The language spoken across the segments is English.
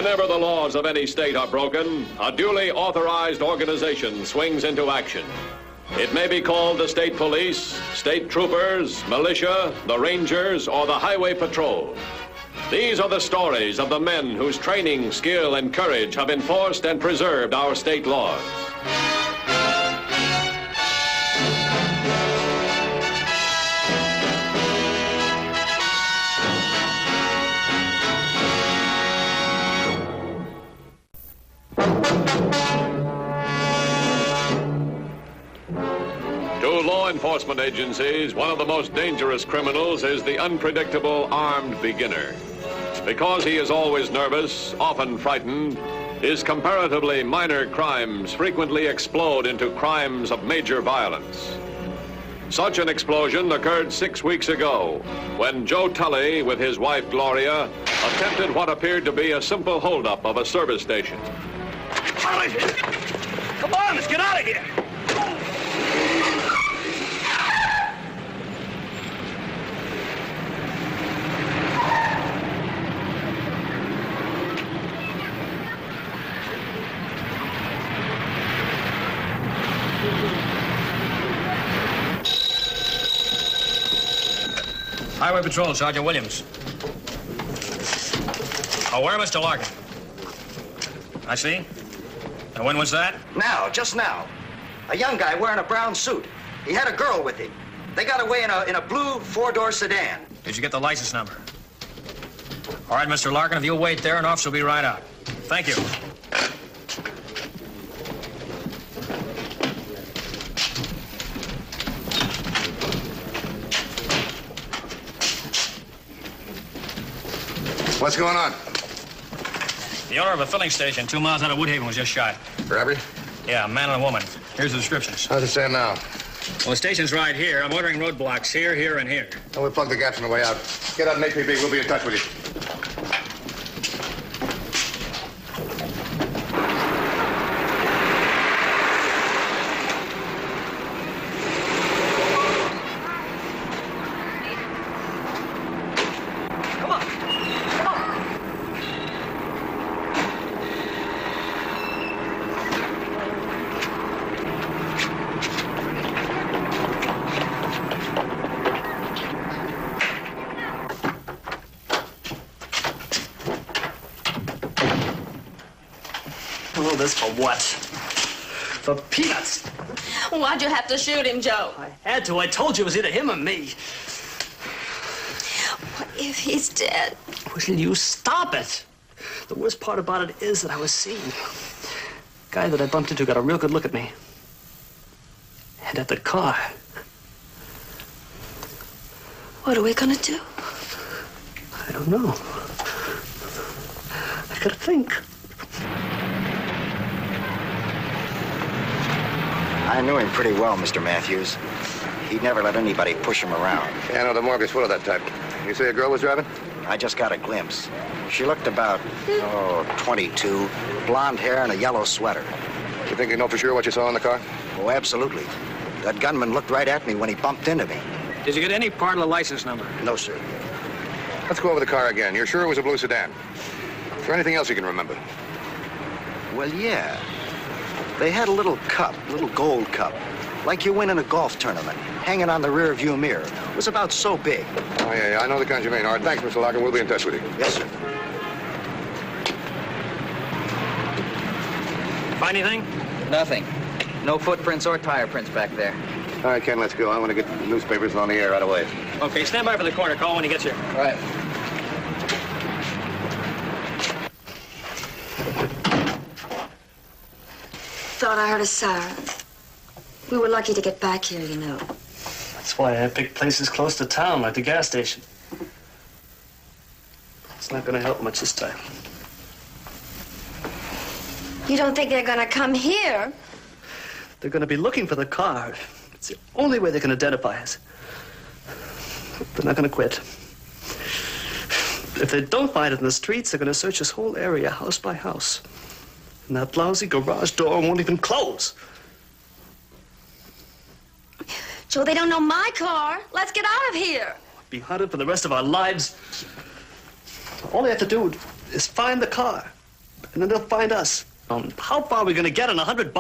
Whenever the laws of any state are broken, a duly authorized organization swings into action. It may be called the state police, state troopers, militia, the rangers, or the highway patrol. These are the stories of the men whose training, skill, and courage have enforced and preserved our state laws. To law enforcement agencies, one of the most dangerous criminals is the unpredictable armed beginner. Because he is always nervous, often frightened, his comparatively minor crimes frequently explode into crimes of major violence. Such an explosion occurred 6 weeks ago when Joe Tully, with his wife Gloria, attempted what appeared to be a simple holdup of a service station. Come on, let's get out of here. Highway Patrol, Sergeant Williams. Oh, where, Mr. Larkin? I see. And when was that? Now, just now. A young guy wearing a brown suit. He had a girl with him. They got away in a blue four-door sedan. Did you get the license number? All right, Mr. Larkin, if you'll wait there, an officer will be right out. Thank you. What's going on? The owner of a filling station 2 miles out of Woodhaven was just shot. Robbery? Yeah, a man and a woman. Here's the descriptions. How's it stand now? Well, the station's right here. I'm ordering roadblocks here, here, and here. Well, we'll plug the gaps on the way out. Get out and APB. We'll be in touch with you. All this for what? For peanuts. Why'd you have to shoot him, Joe? I had to. I told you it was either him or me. What if he's dead? Will you stop it? The worst part about it is that I was seen. The guy that I bumped into got a real good look at me. And at the car. What are we gonna do? I don't know. I gotta think. I knew him pretty well, Mr. Matthews. He'd never let anybody push him around. Yeah, I know the morgue is full of that type. You say a girl was driving? I just got a glimpse. She looked about, 22, blonde hair and a yellow sweater. You think you know for sure what you saw in the car? Oh, absolutely. That gunman looked right at me when he bumped into me. Did you get any part of the license number? No, sir. Let's go over the car again. You're sure it was a blue sedan? Is there anything else you can remember? Well, yeah. They had a little cup, little gold cup, like you win in a golf tournament, hanging on the rear view mirror. It was about so big. Oh, yeah, I know the kinds you mean. All right, thanks, Mr. Larkin. We'll be in touch with you. Yes, sir. Find anything? Nothing. No footprints or tire prints back there. All right, Ken, let's go. I want to get the newspapers on the air right away. Okay, stand by for the corner call when he gets here. All right. Thought I heard a siren. We were lucky to get back here, you know. That's why I pick places close to town, like the gas station. It's not gonna help much this time. You don't think they're gonna come here? They're gonna be looking for the car. It's the only way they can identify us. They're not gonna quit. If they don't find it in the streets, they're gonna search this whole area, house by house. And that lousy garage door won't even close. Joe, they don't know my car. Let's get out of here. Be hunted for the rest of our lives. All they have to do is find the car. And then they'll find us. How far are we going to get on $100?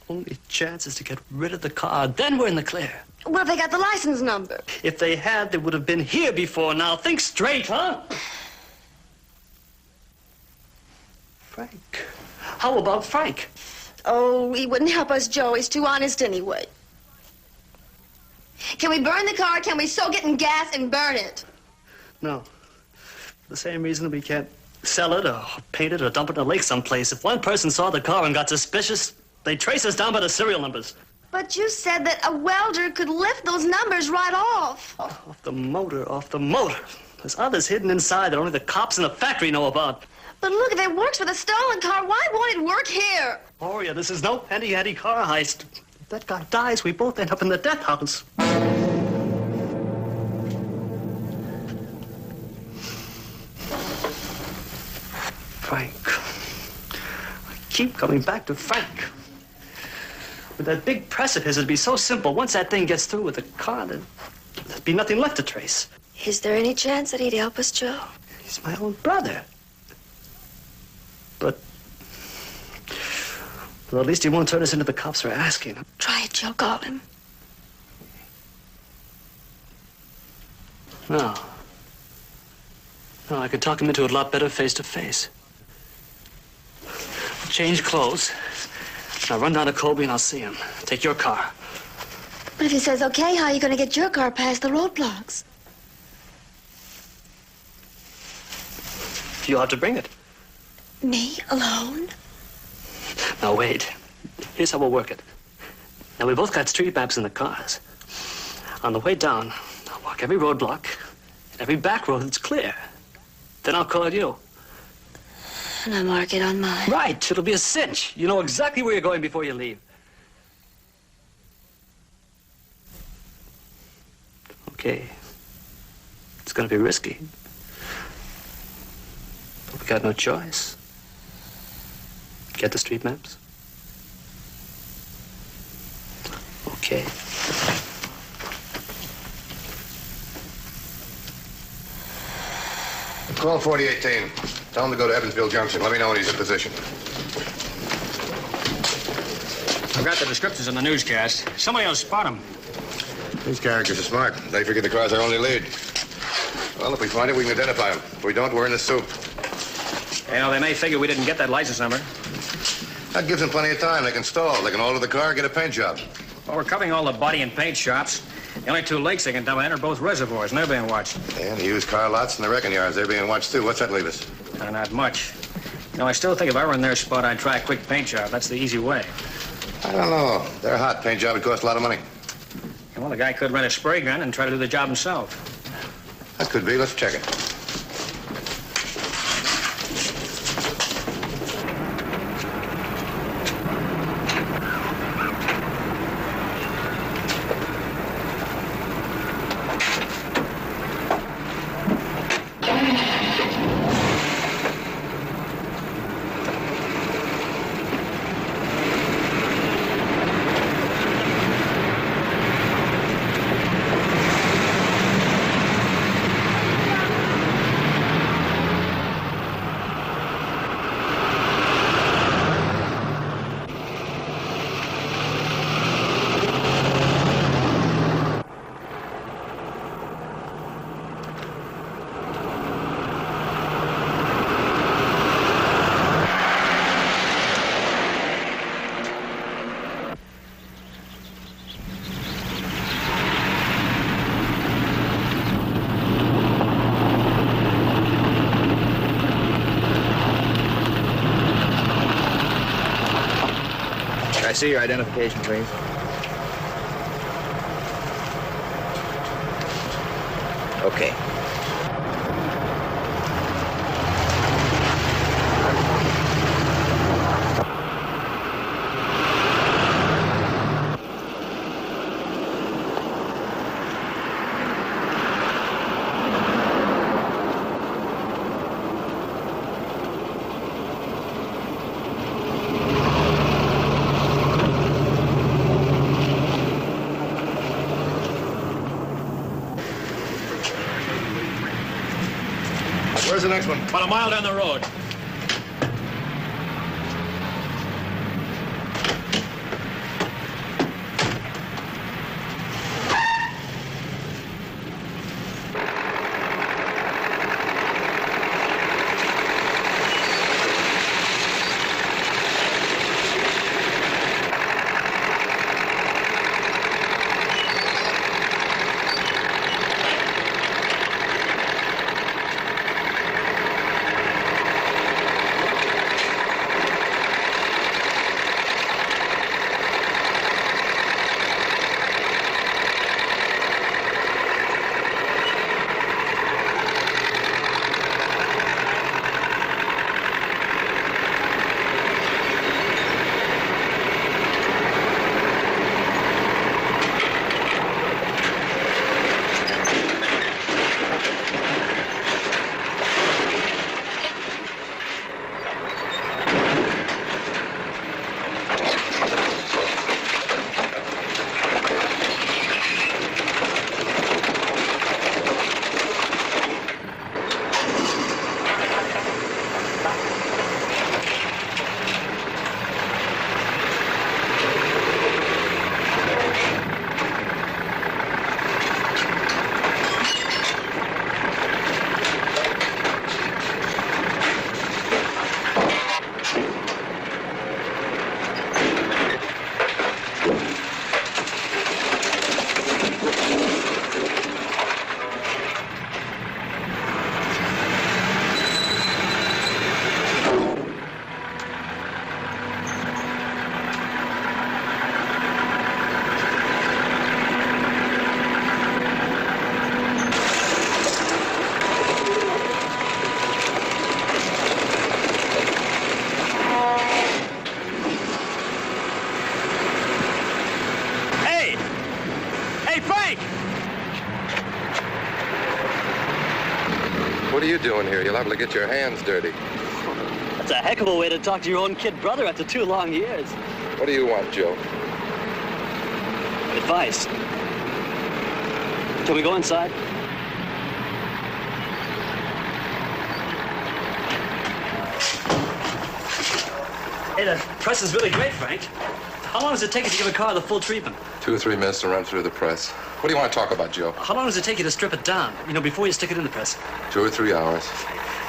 Our only chance is to get rid of the car. Then we're in the clear. What if they got the license number? If they had, they would have been here before now. Think straight, huh? Frank. How about Frank? Oh, he wouldn't help us, Joe. He's too honest anyway. Can we burn the car? Can we soak it in gas and burn it? No. For the same reason we can't sell it or paint it or dump it in a lake someplace. If one person saw the car and got suspicious, they'd trace us down by the serial numbers. But you said that a welder could lift those numbers right off. Off the motor, off the motor. There's others hidden inside that only the cops in the factory know about. But look, if it works with a stolen car, why won't it work here? Gloria, this is no handy-handy car heist. If that guy dies, we both end up in the death house. Frank. I keep coming back to Frank. With that big press of his, it'd be so simple. Once that thing gets through with the car, there'd be nothing left to trace. Is there any chance that he'd help us, Joe? He's my own brother. But... well, at least he won't turn us into the cops for asking him. Try it, Joe. Call him. No. No, I could talk him into it a lot better face to face. Change clothes. Now run down to Colby and I'll see him. Take your car. But if he says okay, how are you going to get your car past the roadblocks? You'll have to bring it. Me? Alone? Now, wait. Here's how we'll work it. Now, we both got street maps in the cars. On the way down, I'll walk every roadblock, and every back road that's clear. Then I'll call you. And I mark it on mine. Right. It'll be a cinch. You know exactly where you're going before you leave. Okay. It's gonna be risky. But we got no choice. Get the street maps? Okay. Call 4018. Tell him to go to Evansville Junction. Let me know when he's in position. I've got the descriptions in the newscast. Somebody will spot him. These characters are smart. They figure the car's our only lead. Well, if we find it, we can identify him. If we don't, we're in the soup. You know, they may figure we didn't get that license number. That gives them plenty of time. They can stall. They can alter the car, get a paint job. Well, we're covering all the body and paint shops. The only two lakes they can dump in are both reservoirs, and they're being watched. And the used car lots and the wrecking yards, they're being watched too. What's that leave us? Not much. You know, I still think if I were in their spot, I'd try a quick paint job. That's the easy way. I don't know. They're hot. Paint job would cost a lot of money. Well, the guy could rent a spray gun and try to do the job himself. That could be. Let's check it. I see your identification, please. Okay. Where's the next one? About a mile down the road. What are you doing here? You're liable to get your hands dirty. That's a heck of a way to talk to your own kid brother after 2 long years. What do you want, Joe? Advice. Shall we go inside? Hey, the press is really great, Frank. How long does it take you to give a car the full treatment? 2 or 3 minutes to run through the press. What do you want to talk about, Joe? How long does it take you to strip it down? You know, before you stick it in the press. 2 or 3 hours.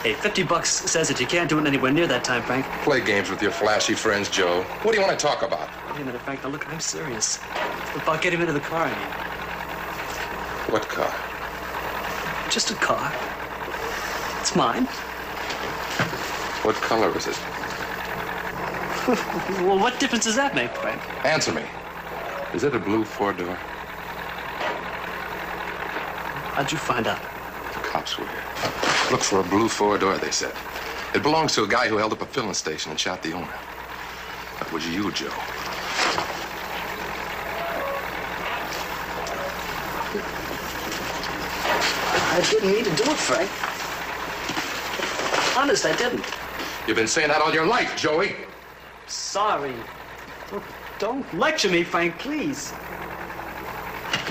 Hey, $50 says that you can't do it anywhere near that time, Frank. Play games with your flashy friends, Joe. What do you want to talk about? Wait a minute, Frank. Now, look, I'm serious. About getting into the car, I mean. What car? Just a car. It's mine. What color is it? Well, what difference does that make, Frank? Answer me. Is it a blue 4-door? How'd you find out? The cops were here. Look for a blue 4-door, they said. It belongs to a guy who held up a filling station and shot the owner. That was you, Joe. I didn't mean to do it, Frank. Honest, I didn't. You've been saying that all your life, Joey. Sorry. Don't lecture me, Frank, please.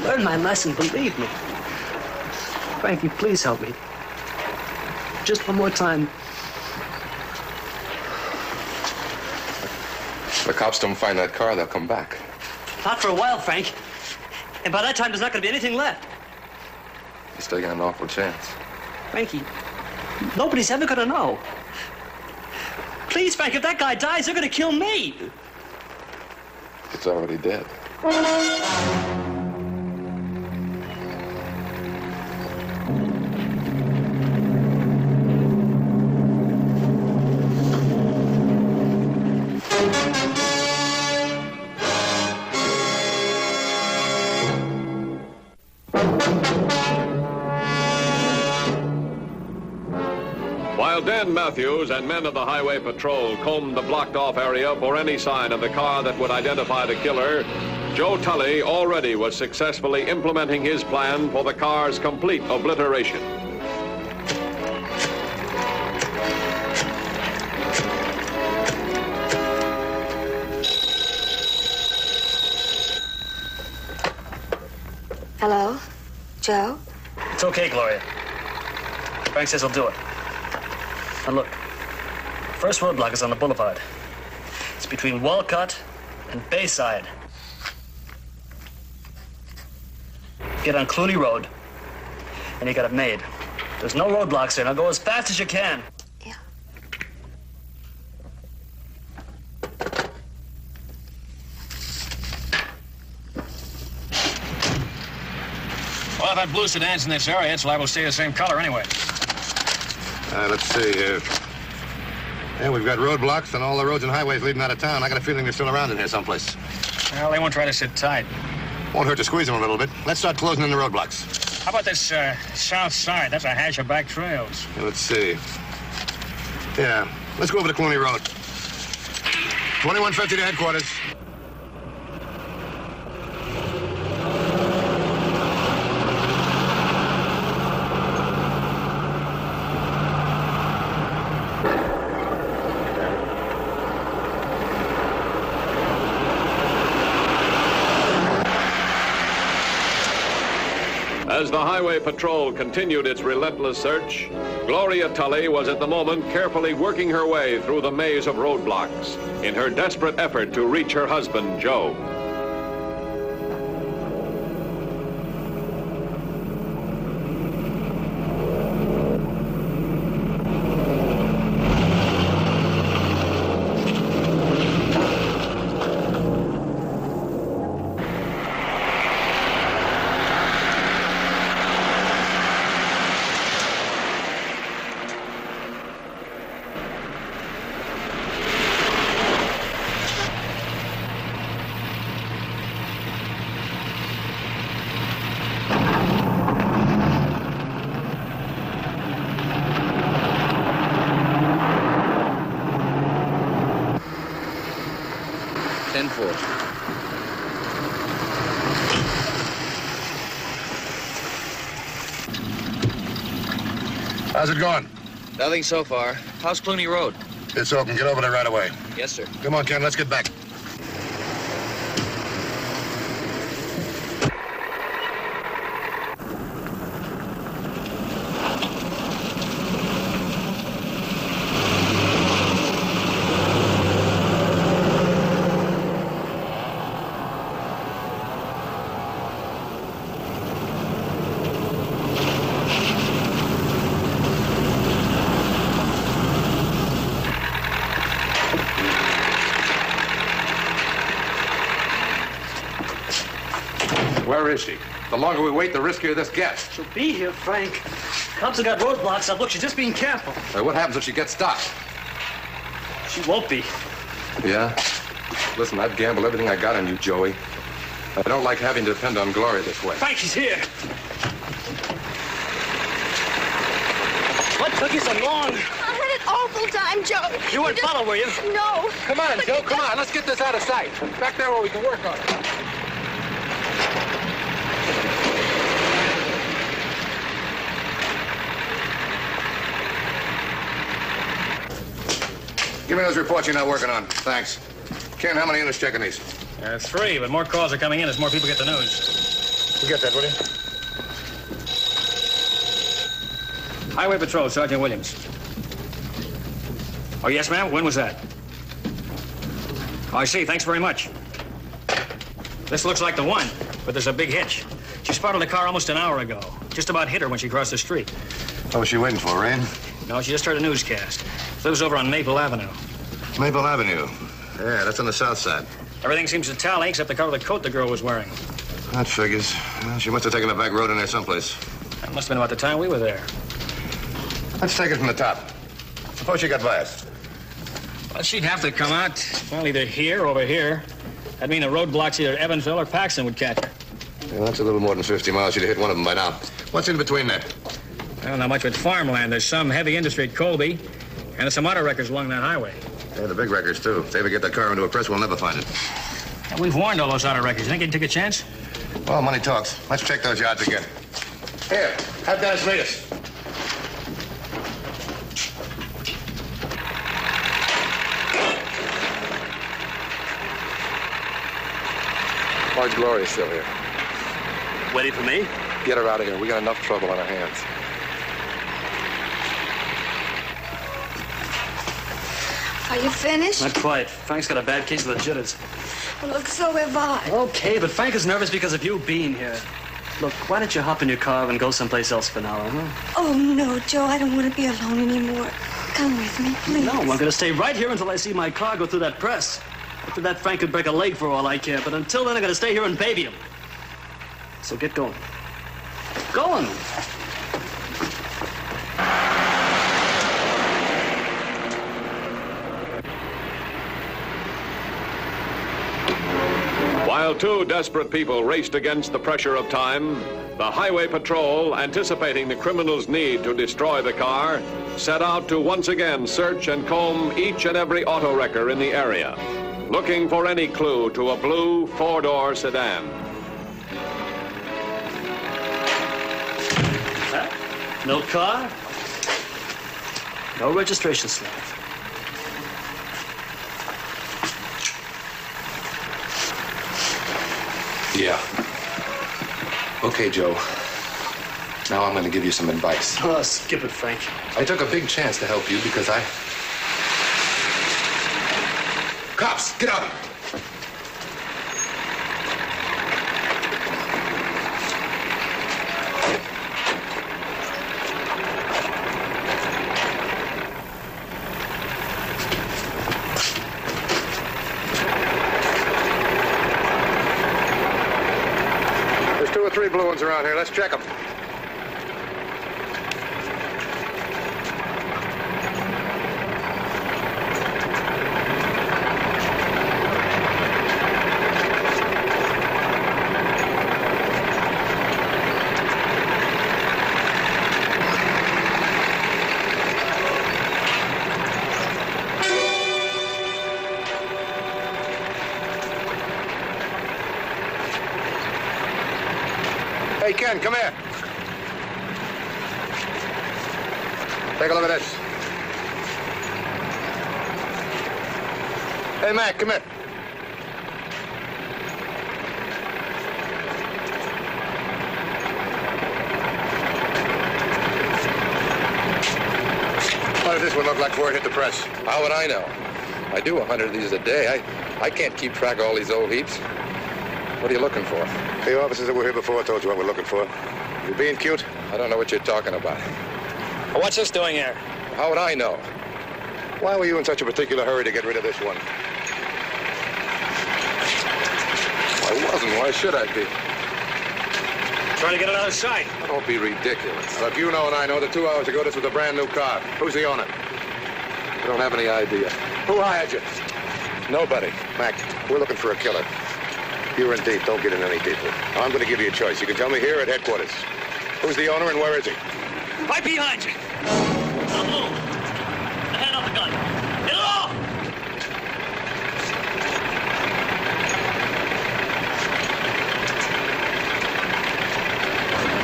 Learn my lesson, believe me. Frankie, please help me. Just one more time. If the cops don't find that car, they'll come back. Not for a while, Frank. And by that time, there's not going to be anything left. He's taking an awful chance. Frankie, nobody's ever going to know. Please, Frank, if that guy dies, they're going to kill me. It's already dead. While Dan Matthews and men of the Highway Patrol combed the blocked-off area for any sign of the car that would identify the killer, Joe Tully already was successfully implementing his plan for the car's complete obliteration. Hello? Joe? It's okay, Gloria. Frank says he'll do it. Now look, first roadblock is on the boulevard. It's between Walcott and Bayside. Get on Clooney Road, and you got it made. There's no roadblocks there. Now go as fast as you can. Yeah. Well, if that blue sedan's in this area, it's liable to stay the same color anyway. Let's see here. Yeah, we've got roadblocks on all the roads and highways leading out of town. I got a feeling they're still around in here someplace. Well, they won't try to sit tight. Won't hurt to squeeze them a little bit. Let's start closing in the roadblocks. How about this south side? That's a hash of back trails. Yeah, let's see. Yeah, let's go over to Clooney Road. 2150 to headquarters. As the Highway Patrol continued its relentless search, Gloria Tully was at the moment carefully working her way through the maze of roadblocks in her desperate effort to reach her husband, Joe. How's it going? Nothing so far. How's Clooney Road? It's open. Get over there right away. Yes, sir. Come on, Ken. Let's get back. Where is she? The longer we wait, the riskier this gets. She'll be here, Frank. Cops have got roadblocks up. Look, she's just being careful. What happens if she gets stopped? She won't be. Yeah? Listen, I've gambled everything I got on you, Joey. I don't like having to depend on Gloria this way. Frank, she's here. What took you so long? I had an awful time, Joe. You weren't followed, were you? No. Come on, Joe, come on. Let's get this out of sight. Back there where we can work on it. Give me those reports you're not working on. Thanks. Ken, how many units checking these? 3, but more calls are coming in as more people get the news. You get that, will you? Highway Patrol, Sergeant Williams. Oh, yes, ma'am? When was that? Oh, I see. Thanks very much. This looks like the one, but there's a big hitch. She spotted a car almost an hour ago. Just about hit her when she crossed the street. What was she waiting for, rain? No, she just heard a newscast. Lives over on Maple Avenue. Maple Avenue. Yeah, that's on the south side. Everything seems to tally except the color of the coat the girl was wearing. That figures. Well, she must have taken a back road in there someplace. That must have been about the time we were there. Let's take it from the top. Suppose she got biased. Well, she'd have to come out, well, either here or over here. That'd mean the roadblocks either Evansville or Paxton would catch her. Yeah, that's a little more than 50 miles. She'd have hit one of them by now. What's in between there? Well, not much but farmland. There's some heavy industry at Colby, and there's some auto wreckers along that highway. Yeah, the big wreckers, too. If they ever get that car into a press, we'll never find it. And we've warned all those auto wreckers. You think they'd take a chance? Well, money talks. Let's check those yards again. Here, have Dennis meet us. Why's Gloria still here? Waiting for me? Get her out of here. We got enough trouble on our hands. Are you finished? Not quite. Frank's got a bad case of the jitters. Well, look, so have I. Okay, but Frank is nervous because of you being here. Look, why don't you hop in your car and go someplace else for now, huh? Oh, no, Joe, I don't want to be alone anymore. Come with me, please. No, I'm going to stay right here until I see my car go through that press. After that, Frank could break a leg for all I care, but until then, I'm going to stay here and baby him. So get going. Going! While two desperate people raced against the pressure of time, the Highway Patrol, anticipating the criminal's need to destroy the car, set out to once again search and comb each and every auto wrecker in the area, looking for any clue to a blue four-door sedan. No car, no registration slip. Yeah. Okay, Joe. Now I'm going to give you some advice. Oh, skip it, Frank. I took a big chance to help you because I... Cops, get out! There's 2 or 3 blue ones around here. Let's check them. Hey, Ken, come here. Take a look at this. Hey, Mac, come here. What does this one look like before it hit the press? How would I know? I do 100 of these a day. I can't keep track of all these old heaps. What are you looking for? The officers that were here before told you what we're looking for. You being cute? I don't know what you're talking about. What's this doing here? How would I know? Why were you in such a particular hurry to get rid of this one? I wasn't. Why should I be? Trying to get it out of sight. Don't be ridiculous. Look, you know and I know that 2 hours ago this was a brand new car. Who's the owner? I don't have any idea. Who hired you? Nobody. Mac, we're looking for a killer. You're in deep. Don't get in any deeper. I'm going to give you a choice. You can tell me here at headquarters. Who's the owner and where is he? Right behind you. Don't move. The hand on the gun. Get it off!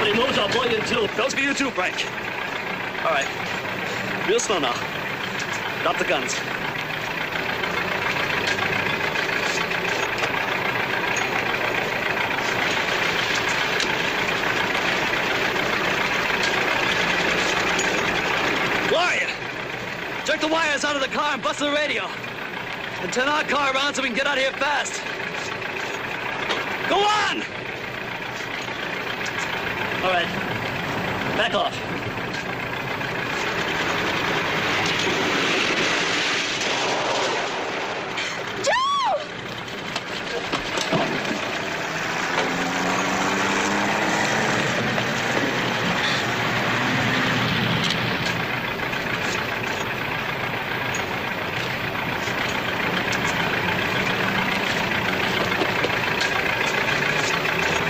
When he moves, I'll blow you in two. Those for you too, Frank. All right. Real slow now. Drop the guns. Jerk the wires out of the car and bust the radio. And turn our car around so we can get out of here fast. Go on! All right. Back off.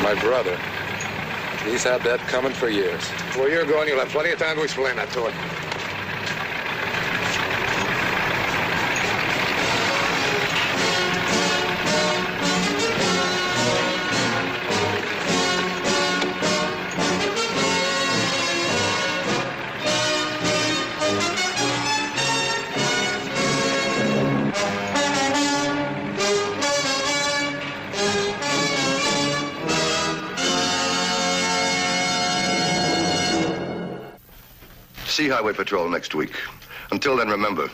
My brother. He's had that coming for years. Where you're going, you'll have plenty of time to explain that to him. See Highway Patrol next week. Until then, remember,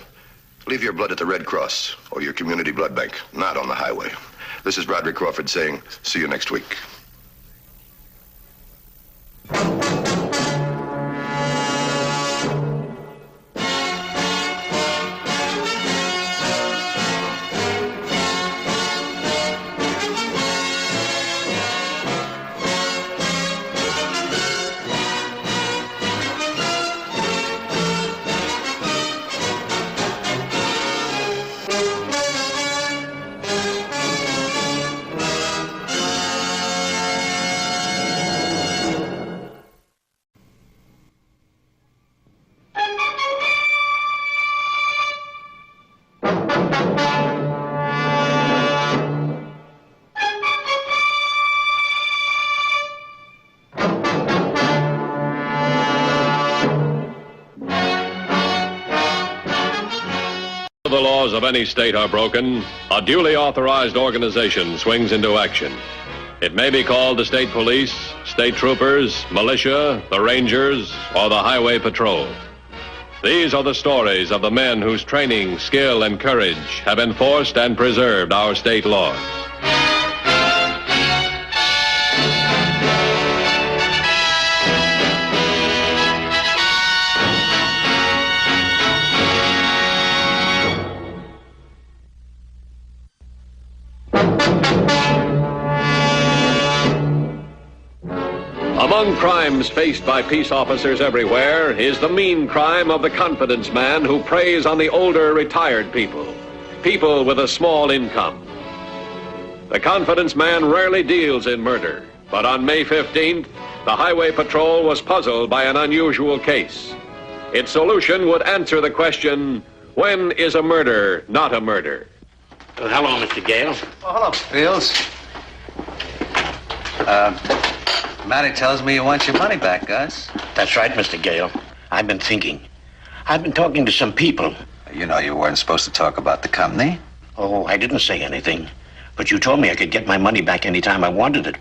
Leave your blood at the Red Cross or your community blood bank, not on the highway. This is Roderick Crawford saying, see you next week. The laws of any state are broken, a duly authorized organization swings into action. It may be called the state police, state troopers, militia, the rangers, or the highway patrol. These are the stories of the men whose training, skill, and courage have enforced and preserved our state laws. Among crimes faced by peace officers everywhere is the mean crime of the confidence man who preys on the older, retired people with a small income. The confidence man rarely deals in murder, but on May 15th, the Highway Patrol was puzzled by an unusual case. Its solution would answer the question, when is a murder not a murder? Well, hello, Mr. Gale. Oh, hello, Fields. Matty tells me you want your money back, Gus. That's right, Mr. Gale. I've been thinking. I've been talking to some people. You know you weren't supposed to talk about the company. Oh, I didn't say anything. But you told me I could get my money back any time I wanted it.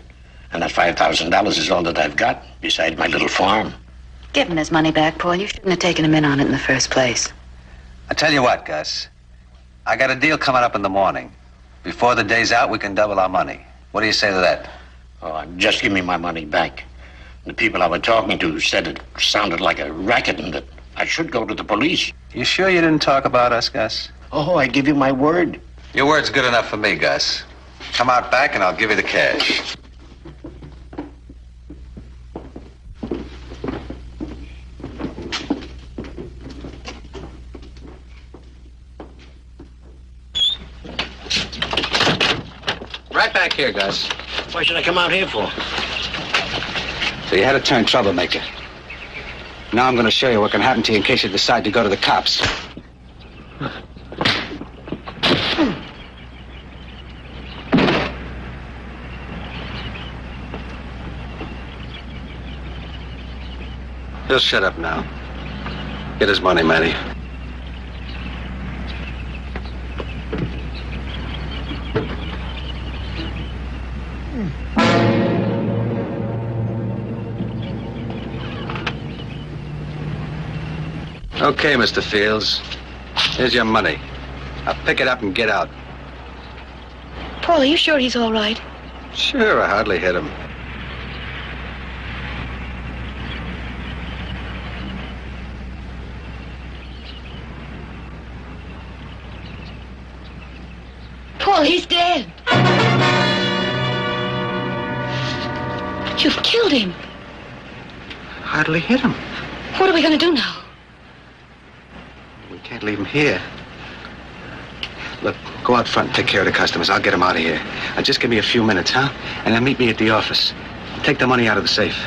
And that $5,000 is all that I've got, besides my little farm. Give him his money back, Paul. You shouldn't have taken him in on it in the first place. I tell you what, Gus. I got a deal coming up in the morning. Before the day's out, we can double our money. What do you say to that? Oh, just give me my money back. The people I was talking to said it sounded like a racket and that I should go to the police. You sure you didn't talk about us, Gus? Oh, I give you my word. Your word's good enough for me, Gus. Come out back and I'll give you the cash. Right back here, Gus. Why should I come out here for? So you had to turn troublemaker. Now I'm going to show you what can happen to you in case you decide to go to the cops. Just shut up now. Get his money, Matty. Okay, Mr. Fields. Here's your money. Now pick it up and get out. Paul, are you sure he's all right? Sure, I hardly hit him. Paul, he's dead. You've killed him. Hardly hit him. What are we going to do now? We can't leave him here. Look, go out front and take care of the customers. I'll get him out of here. Now, just give me a few minutes, huh? And then meet me at the office. Take the money out of the safe.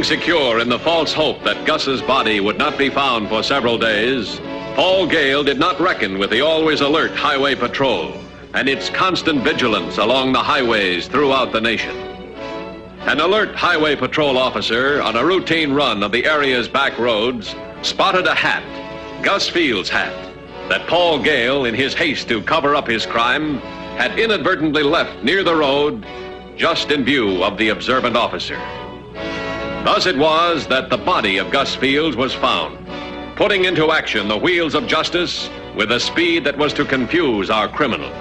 secure in the false hope that Gus's body would not be found for several days, Paul Gale did not reckon with the always alert Highway Patrol and its constant vigilance along the highways throughout the nation. An alert Highway Patrol officer on a routine run of the area's back roads spotted a hat, Gus Field's hat, that Paul Gale, in his haste to cover up his crime, had inadvertently left near the road just in view of the observant officer. Thus it was that the body of Gus Fields was found, putting into action the wheels of justice with a speed that was to confuse our criminals.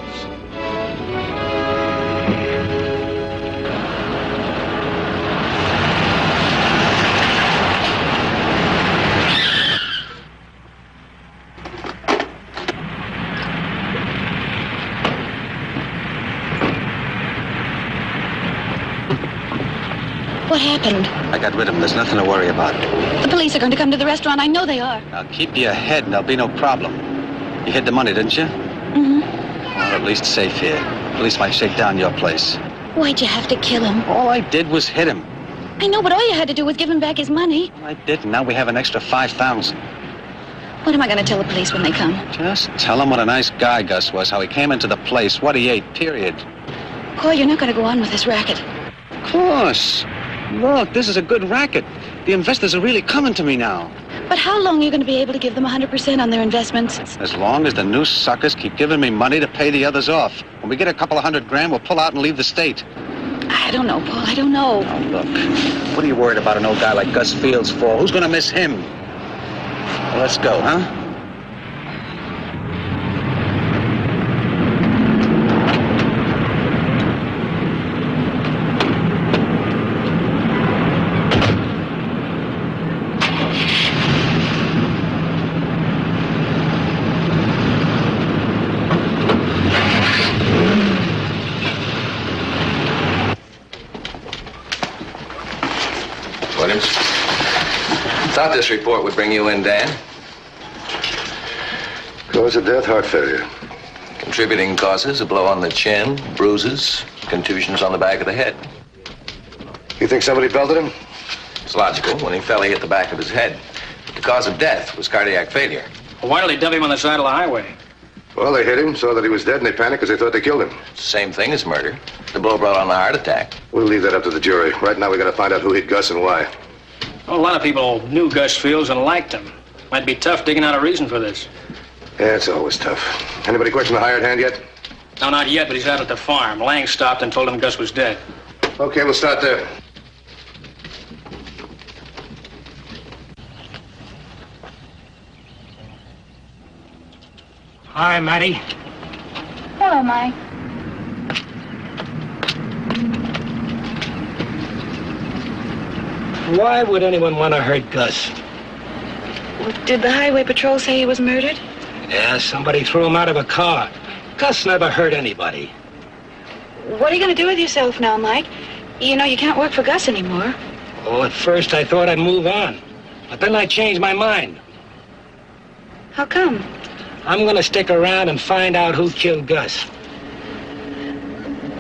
What happened? I got rid of him. There's nothing to worry about. The police are going to come to the restaurant. I know they are. Now, keep your head and there'll be no problem. You hid the money, didn't you? Mm-hmm. Well, at least safe here. Police might shake down your place. Why'd you have to kill him? All I did was hit him. I know, but all you had to do was give him back his money. I didn't. Now we have an extra 5,000. What am I going to tell the police when they come? Just tell them what a nice guy Gus was, how he came into the place, what he ate, period. Paul, you're not going to go on with this racket. Of course. Look, this is a good racket. The investors are really coming to me now. But how long are you going to be able to give them 100% on their investments? As long as the new suckers keep giving me money to pay the others off. When we get a couple of $100,000, we'll pull out and leave the state. I don't know, Paul. I don't know. Now, look, what are you worried about an old guy like Gus Fields for? Who's going to miss him? Well, let's go, huh? Thought this report would bring you in, Dan. Cause of death, heart failure. Contributing causes, a blow on the chin, bruises, contusions on the back of the head. You think somebody belted him? It's logical. When he fell, he hit the back of his head. But the cause of death was cardiac failure. Well, why did they dump him on the side of the highway? Well, they hit him, saw that he was dead, and they panicked because they thought they killed him. It's the same thing as murder. The blow brought on the heart attack. We'll leave that up to the jury. Right now, we got to find out who hit Gus and why. Well, a lot of people knew Gus Fields and liked him. Might be tough digging out a reason for this. Yeah, it's always tough. Anybody question the hired hand yet? No, not yet, but he's out at the farm. Lang stopped and told him Gus was dead. Okay, we'll start there. Hi, Matty. Hello, Mike. Why would anyone want to hurt Gus? Did the highway patrol say he was murdered? Yeah, somebody threw him out of a car. Gus never hurt anybody. What are you going to do with yourself now, Mike? You know you can't work for Gus anymore. Oh, at first I thought I'd move on. But then I changed my mind. How come? I'm going to stick around and find out who killed Gus.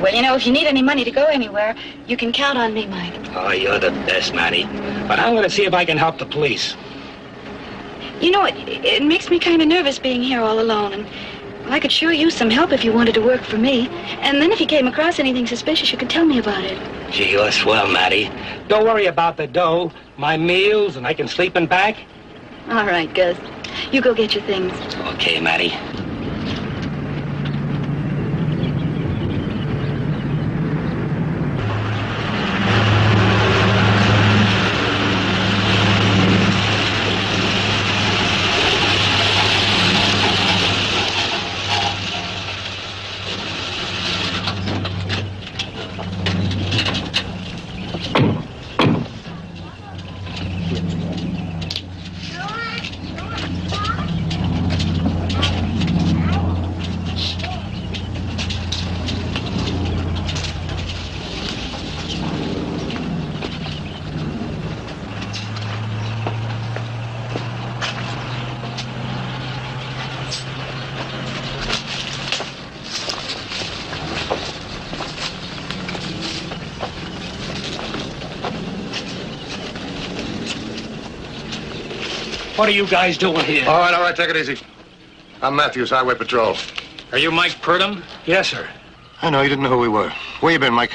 Well, you know, if you need any money to go anywhere, you can count on me, Mike. Oh, you're the best, Matty. But I'm going to see if I can help the police. You know, it makes me kind of nervous being here all alone, and I could sure use some help if you wanted to work for me. And then if you came across anything suspicious, you could tell me about it. Gee, you're swell, Matty. Don't worry about the dough, my meals, and I can sleep in back. All right, Gus. You go get your things. Okay, Matty. What are you guys doing here? All right, take it easy. I'm Matthews, Highway Patrol. Are you Mike Purdom? Yes, sir. I know, you didn't know who we were. Where you been, Mike?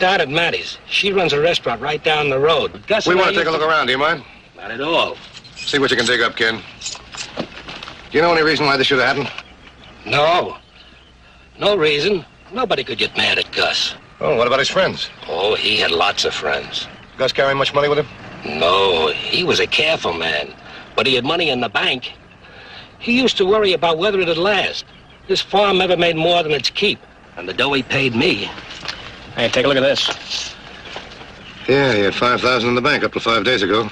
Down at Maddie's. She runs a restaurant right down the road. Gus We and I want to take a used look around, do you mind? Not at all. See what you can dig up, kid. Do you know any reason why this should have happened? No. No reason. Nobody could get mad at Gus. Oh, what about his friends? Oh, he had lots of friends. Gus carry much money with him? No, he was a careful man. But he had money in the bank. He used to worry about whether it'd last. This farm never made more than its keep. And the dough he paid me. Hey, take a look at this. Yeah, he had $5,000 in the bank up to 5 days ago.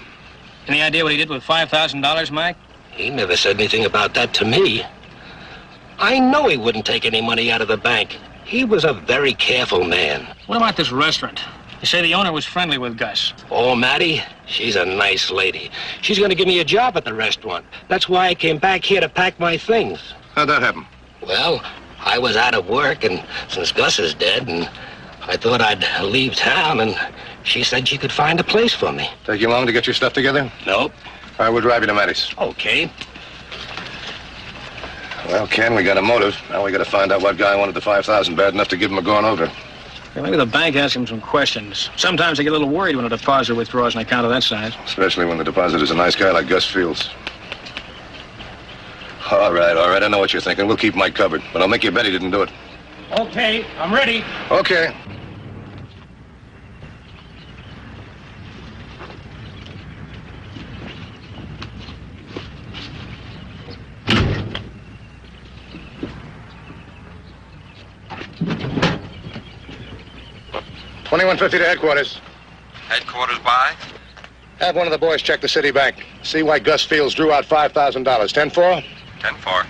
Any idea what he did with $5,000, Mike? He never said anything about that to me. I know he wouldn't take any money out of the bank. He was a very careful man. What about this restaurant? You say the owner was friendly with Gus. Oh, Maddie, she's a nice lady. She's going to give me a job at the restaurant. That's why I came back here to pack my things. How'd that happen? Well, I was out of work, and since Gus is dead, and I thought I'd leave town, and she said she could find a place for me. Take you long to get your stuff together? Nope. All right, we'll drive you to Maddie's. Okay. Well, Ken, we got a motive. Now we got to find out what guy wanted the $5,000 bad enough to give him a going over. Yeah, maybe the bank asked him some questions. Sometimes they get a little worried when a depositor withdraws an account of that size. Especially when the depositor's a nice guy like Gus Fields. All right, I know what you're thinking. We'll keep Mike covered, but I'll make you bet he didn't do it. Okay, I'm ready. Okay. $21.50 to headquarters. Headquarters by? Have one of the boys check the city bank. See why Gus Fields drew out $5,000. 10-4? 10-4.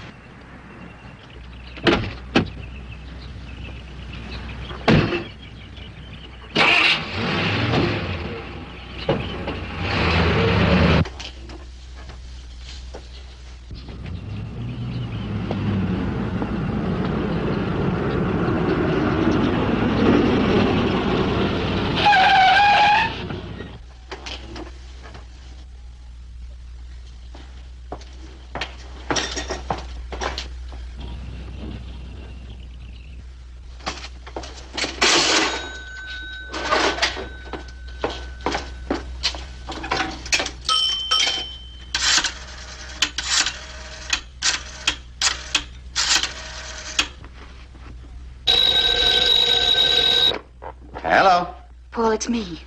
Hello? Paul, it's me.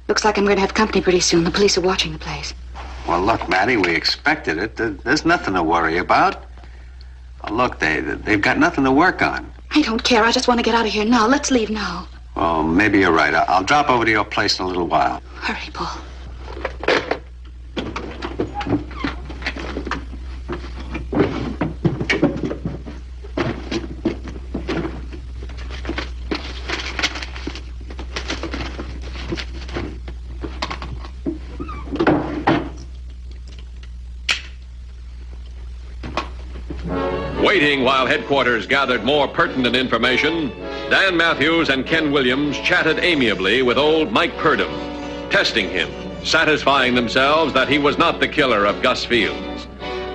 Looks like I'm going to have company pretty soon. The police are watching the place. Well, look, Maddie, we expected it. There's nothing to worry about. Well, look, they've got nothing to work on. I don't care. I just want to get out of here now. Let's leave now. Well, maybe you're right. I'll drop over to your place in a little while. Hurry, Paul. Waiting while headquarters gathered more pertinent information, Dan Matthews and Ken Williams chatted amiably with old Mike Purdom, testing him, satisfying themselves that he was not the killer of Gus Fields,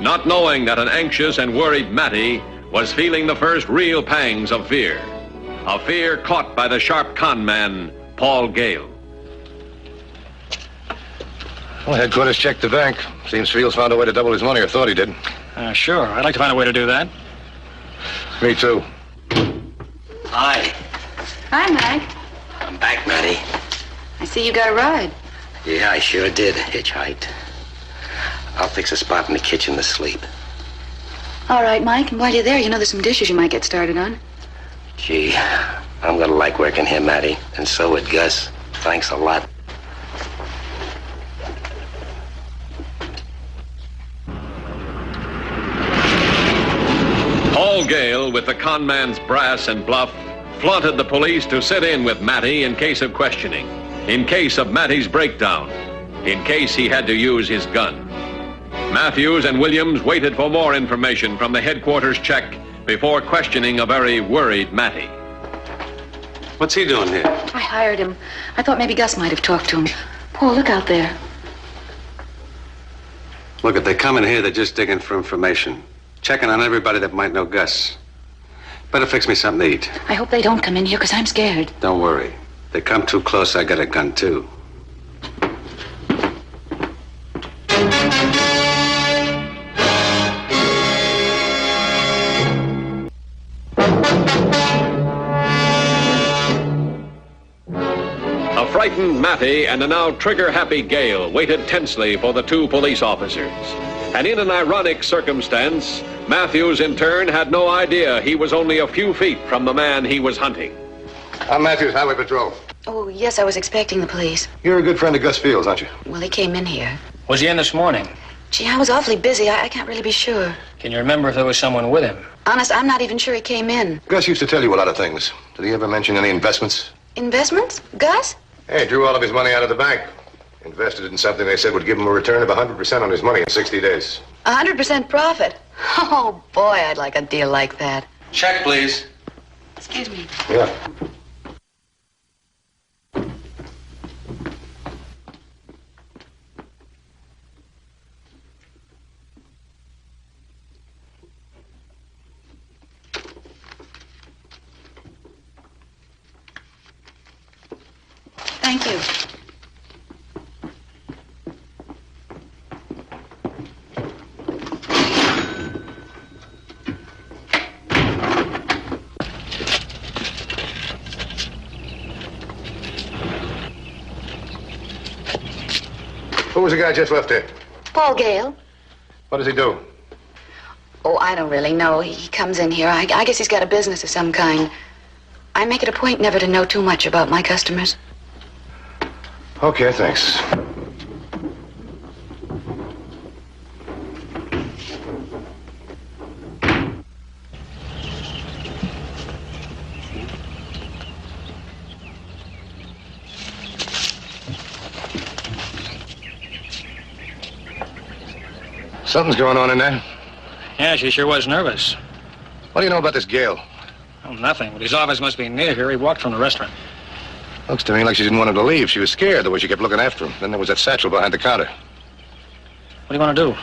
not knowing that an anxious and worried Matty was feeling the first real pangs of fear, a fear caught by the sharp con man, Paul Gale. Well, headquarters checked the bank. Seems Fields found a way to double his money, or thought he did. Sure. I'd like to find a way to do that. Me too. Hi. Hi, Mike. I'm back, Matty. I see you got a ride. Yeah, I sure did. Hitchhiked. I'll fix a spot in the kitchen to sleep. All right, Mike. And while you're there, you know there's some dishes you might get started on. Gee, I'm gonna like working here, Matty. And so would Gus. Thanks a lot. Paul Gale, with the con man's brass and bluff, flaunted the police to sit in with Matty in case of questioning, in case of Matty's breakdown, in case he had to use his gun. Matthews and Williams waited for more information from the headquarters check before questioning a very worried Matty. What's he doing here? I hired him. I thought maybe Gus might have talked to him. Paul, look out there. Look, if they come in here, they're just digging for information. Checking on everybody that might know Gus. Better fix me something to eat. I hope they don't come in here, because I'm scared. Don't worry. If they come too close, I got a gun, too. A frightened Matty and a now trigger-happy Gale waited tensely for the two police officers. And in an ironic circumstance, Matthews, in turn, had no idea he was only a few feet from the man he was hunting. I'm Matthews, Highway Patrol. Oh, yes, I was expecting the police. You're a good friend of Gus Fields, aren't you? Well, he came in here. Was he in this morning? Gee, I was awfully busy. I can't really be sure. Can you remember if there was someone with him? Honest, I'm not even sure he came in. Gus used to tell you a lot of things. Did he ever mention any investments? Investments? Gus? Hey, drew all of his money out of the bank. Invested it in something they said would give him a return of 100% on his money in 60 days. 100% profit? Oh, boy, I'd like a deal like that. Check, please. Excuse me. Yeah. Thank you. Who was the guy just left here? Paul Gale. What does he do? Oh, I don't really know. He comes in here. I guess he's got a business of some kind. I make it a point never to know too much about my customers. Okay, thanks. Something's going on in there. Yeah, she sure was nervous. What do you know about this Gale? Oh, nothing. But his office must be near here. He walked from the restaurant. Looks to me like she didn't want him to leave. She was scared the way she kept looking after him. Then there was that satchel behind the counter. What do you want to do?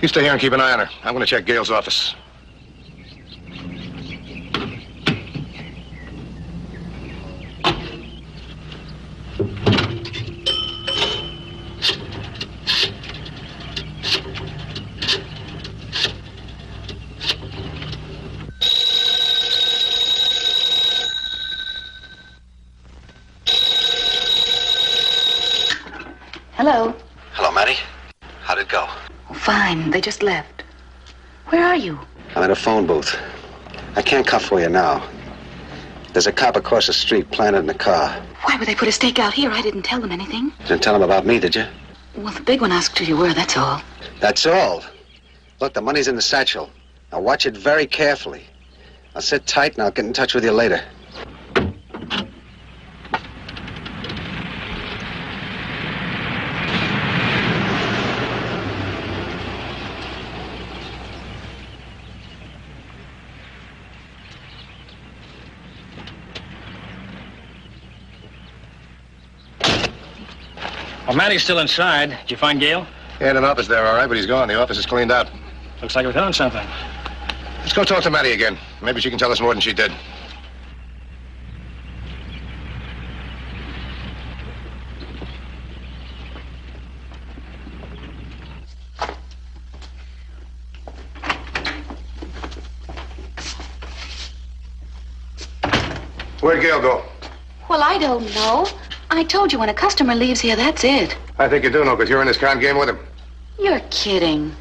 You stay here and keep an eye on her. I'm going to check Gale's office. Hello. Hello, Matty. How'd it go? Oh, fine. They just left. Where are you? I'm at a phone booth. I can't cuff for you now. There's a cop across the street planted in the car. Why would they put a stake out here? I didn't tell them anything. Didn't tell him about me, did you? Well, the big one asked who you were, that's all. That's all. Look, the money's in the satchel. Now watch it very carefully. I'll sit tight and I'll get in touch with you later. Well, Matty's still inside. Did you find Gale? He had an office there, all right, but he's gone. The office is cleaned out. Looks like we found something. Let's go talk to Matty again. Maybe she can tell us more than she did. Where'd Gale go? Well, I don't know. I told you when a customer leaves here, that's it. I think you do know, because you're in this con game with him. You're kidding.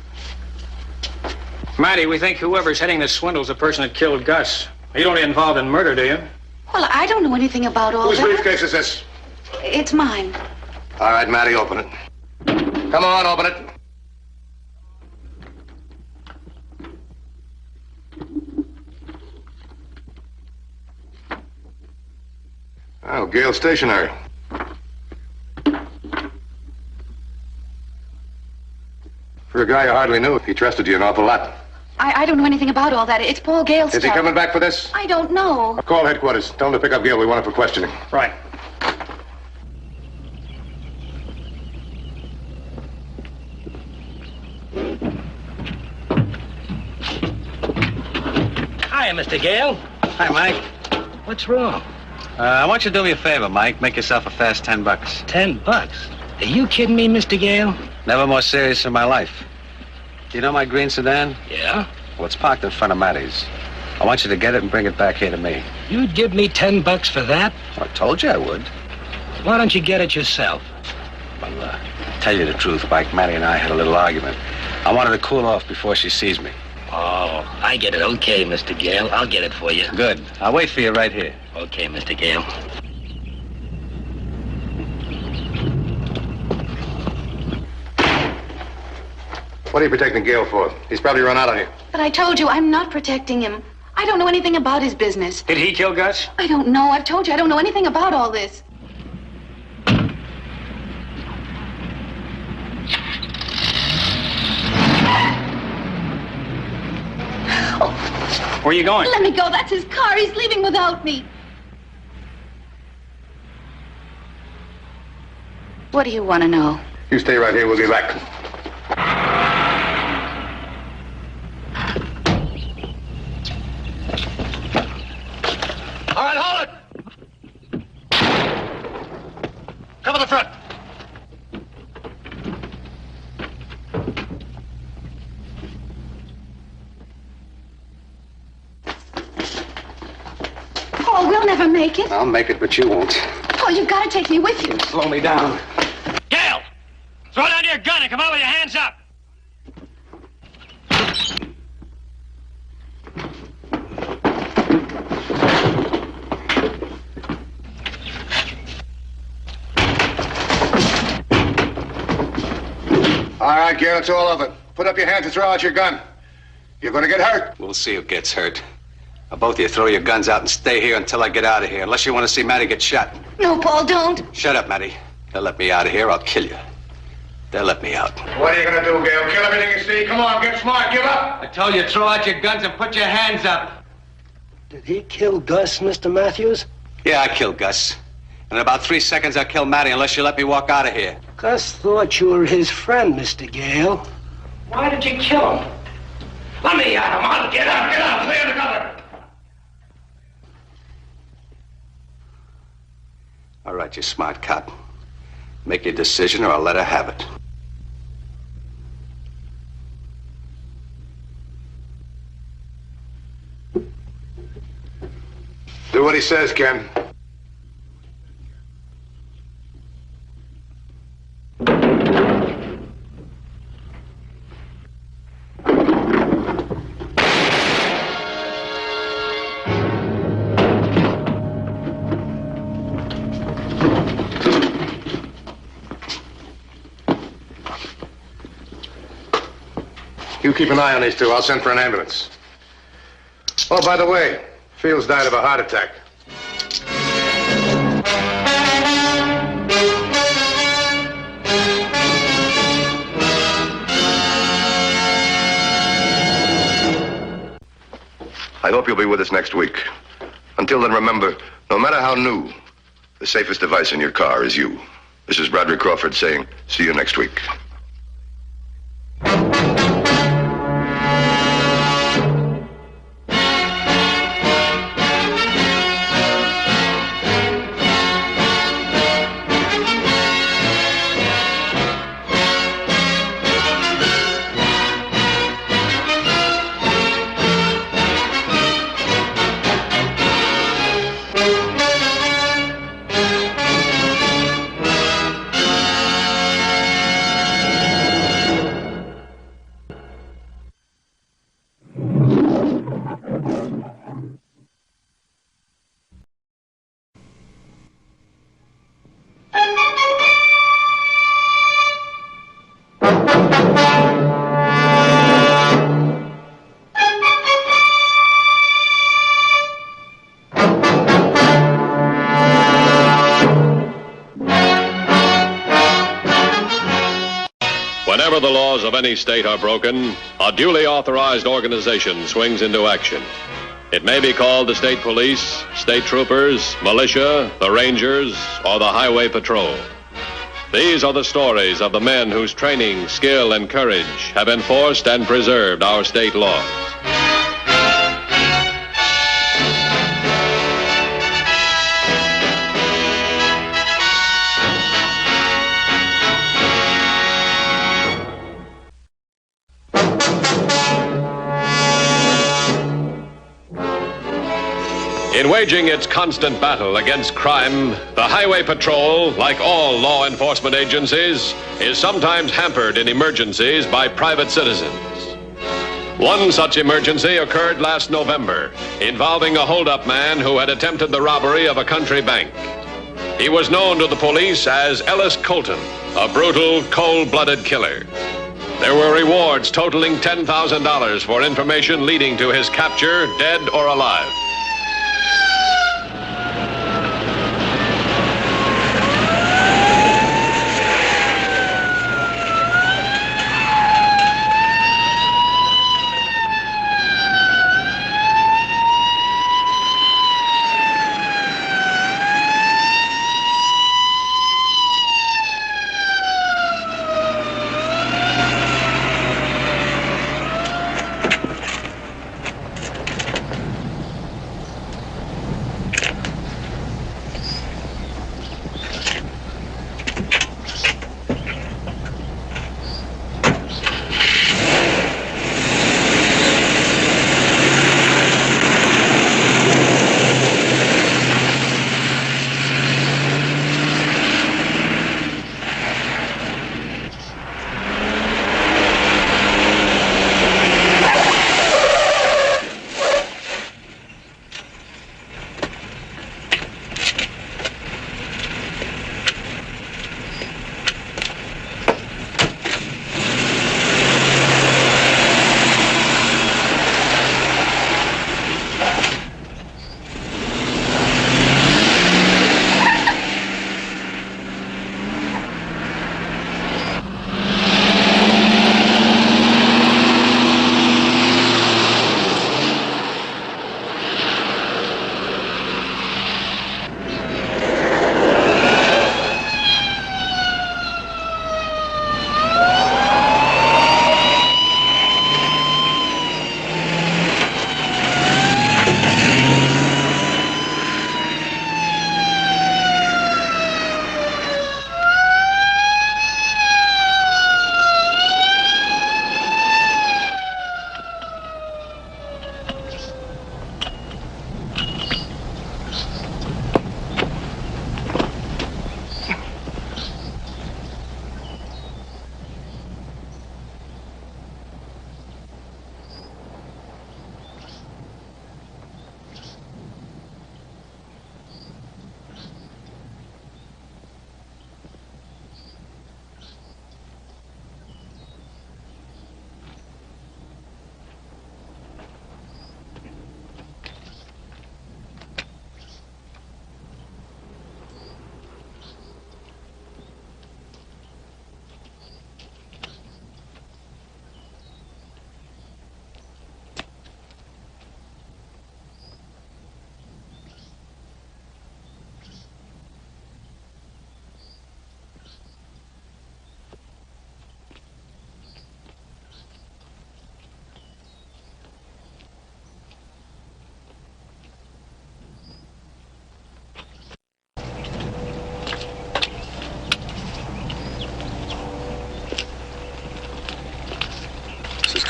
Matty, we think whoever's heading this swindle's the person that killed Gus. You don't get involved in murder, do you? Well, I don't know anything about all Whose that. briefcase is this? It's mine. All right, Matty, open it. Come on, open it. Oh, Gale's stationery. For a guy you hardly knew, he trusted you an awful lot. I don't know anything about all that. It's Paul Gale's Is he stuff. coming back for this? I don't know. I'll call headquarters. Tell them to pick up Gale. We want him for questioning. Right. Mr. Gale. Hi, Mike. What's wrong? I want you to do me a favor, Mike. Make yourself a fast $10. $10? Are you kidding me, Mr. Gale? Never more serious in my life. Do you know my green sedan? Yeah? Well, it's parked in front of Maddie's. I want you to get it and bring it back here to me. You'd give me $10 for that? Well, I told you I would. Why don't you get it yourself? Well, tell you the truth, Mike, Maddie and I had a little argument. I wanted to cool off before she sees me. Oh, I get it. Okay, Mr. Gale. I'll get it for you. Good. I'll wait for you right here. Okay, Mr. Gale. What are you protecting Gale for? He's probably run out on you. But I told you, I'm not protecting him. I don't know anything about his business. Did he kill Gus? I don't know. I've told you, I don't know anything about all this. Where are you going? Let me go. That's his car. He's leaving without me. What do you want to know? You stay right here. We'll be back. All right, hold it! Cover the front. Oh, we'll never make it. I'll make it, but you won't. Oh, you've got to take me with you. Slow me down. Gale! Throw down your gun and come out with your hands up! All right, Gale, it's all over. Put up your hands and throw out your gun. You're going to get hurt. We'll see who gets hurt. Now, both of you throw your guns out and stay here until I get out of here, unless you want to see Maddie get shot. No, Paul, don't. Shut up, Maddie. They'll let me out of here, I'll kill you. They'll let me out. What are you going to do, Gale? Kill everything you see? Come on, get smart. Give up. I told you, throw out your guns and put your hands up. Did he kill Gus, Mr. Matthews? Yeah, I killed Gus. In about 3 seconds, I'll kill Maddie unless you let me walk out of here. Gus thought you were his friend, Mr. Gale. Why did you kill him? Let me out, come on. Get out. Clear the cover. All right, you smart cop. Make your decision or I'll let her have it. Do what he says, Ken. You keep an eye on these two. I'll send for an ambulance. Oh, by the way, Fields died of a heart attack. I hope you'll be with us next week. Until then, remember, no matter how new, the safest device in your car is you. This is Roderick Crawford saying, see you next week. Whenever the laws of any state are broken, a duly authorized organization swings into action. It may be called the state police, state troopers, militia, the rangers, or the highway patrol. These are the stories of the men whose training, skill, and courage have enforced and preserved our state laws. In waging its constant battle against crime, the Highway Patrol, like all law enforcement agencies, is sometimes hampered in emergencies by private citizens. One such emergency occurred last November, involving a hold-up man who had attempted the robbery of a country bank. He was known to the police as Ellis Colton, a brutal, cold-blooded killer. There were rewards totaling $10,000 for information leading to his capture, dead or alive.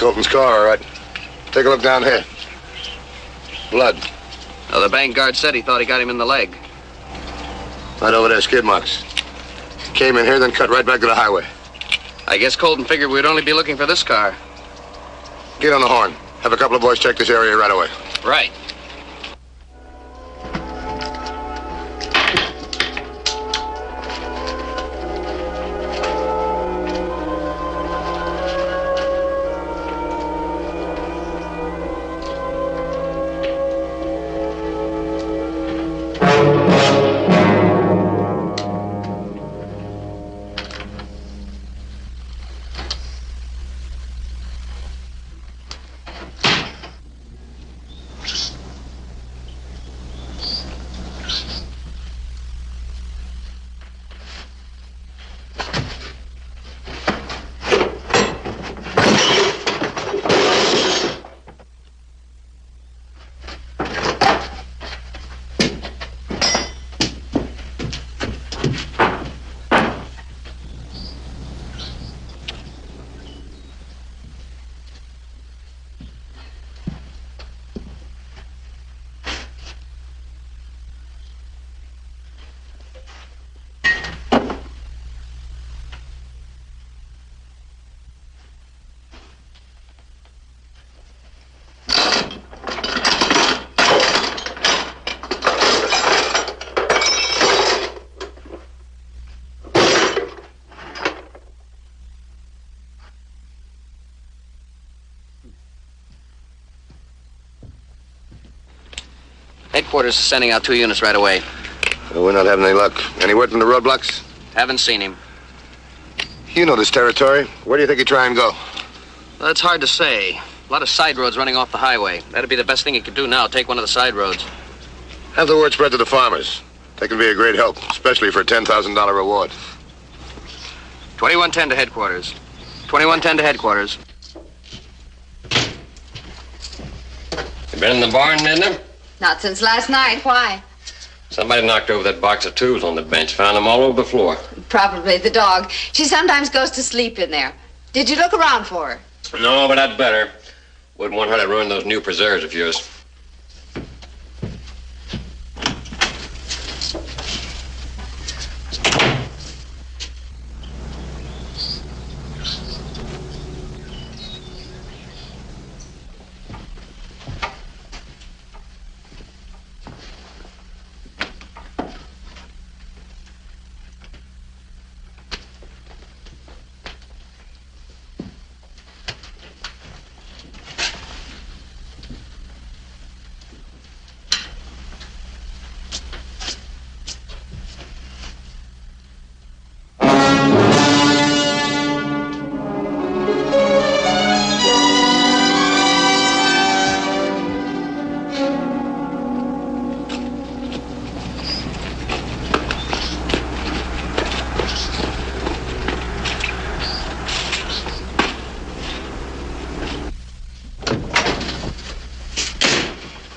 Colton's car, all right. Take a look down here. Blood. Now, the bank guard said he thought he got him in the leg. Right over there, skid marks. Came in here, then cut right back to the highway. I guess Colton figured we'd only be looking for this car. Get on the horn. Have a couple of boys check this area right away. Right. Headquarters is sending out 2 units right away. Well, we're not having any luck. Any word from the roadblocks? Haven't seen him. You know this territory. Where do you think he'd try and go? Well, that's hard to say. A lot of side roads running off the highway. That'd be the best thing he could do now, take one of the side roads. Have the word spread to the farmers. They can be a great help, especially for a $10,000 reward. 2110 to headquarters. 2110 to headquarters. You been in the barn, Midna? Not since last night. Why? Somebody knocked over that box of tools on the bench. Found them all over the floor. Probably the dog. She sometimes goes to sleep in there. Did you look around for her? No, but I'd better. Wouldn't want her to ruin those new preserves of yours.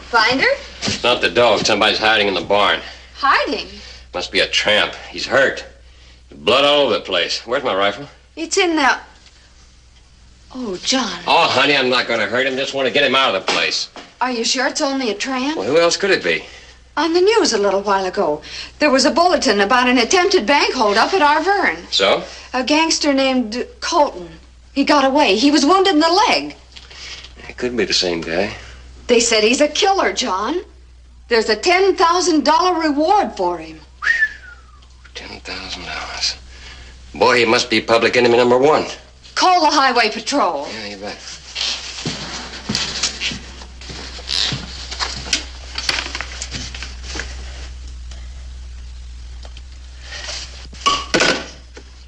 Find her? It's not the dog. Somebody's hiding in the barn. Hiding? Must be a tramp. He's hurt. Blood all over the place. Where's my rifle? It's in there. Oh, John. Oh, honey, I'm not going to hurt him. Just want to get him out of the place. Are you sure it's only a tramp? Well, who else could it be? On the news a little while ago, there was a bulletin about an attempted bank holdup at Arverne. So? A gangster named Colton. He got away. He was wounded in the leg. It could be the same guy. They said he's a killer, John. There's a $10,000 reward for him. $10,000. Boy, he must be public enemy number 1. Call the highway patrol. Yeah, you bet.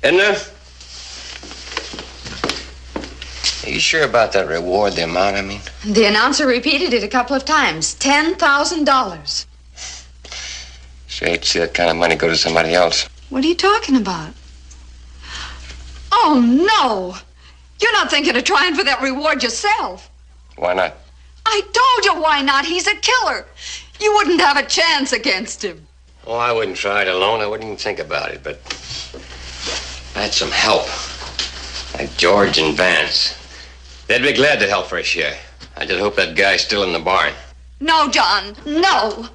Edna? Are you sure about that reward, the amount, I mean? The announcer repeated it a couple of times. $10,000. Sure hate to see that kind of money go to somebody else. What are you talking about? Oh, no. You're not thinking of trying for that reward yourself. Why not? I told you why not. He's a killer. You wouldn't have a chance against him. Oh, I wouldn't try it alone. I wouldn't even think about it, but I had some help. Like George and Vance. They'd be glad to help for a share. I just hope that guy's still in the barn. No, John, no.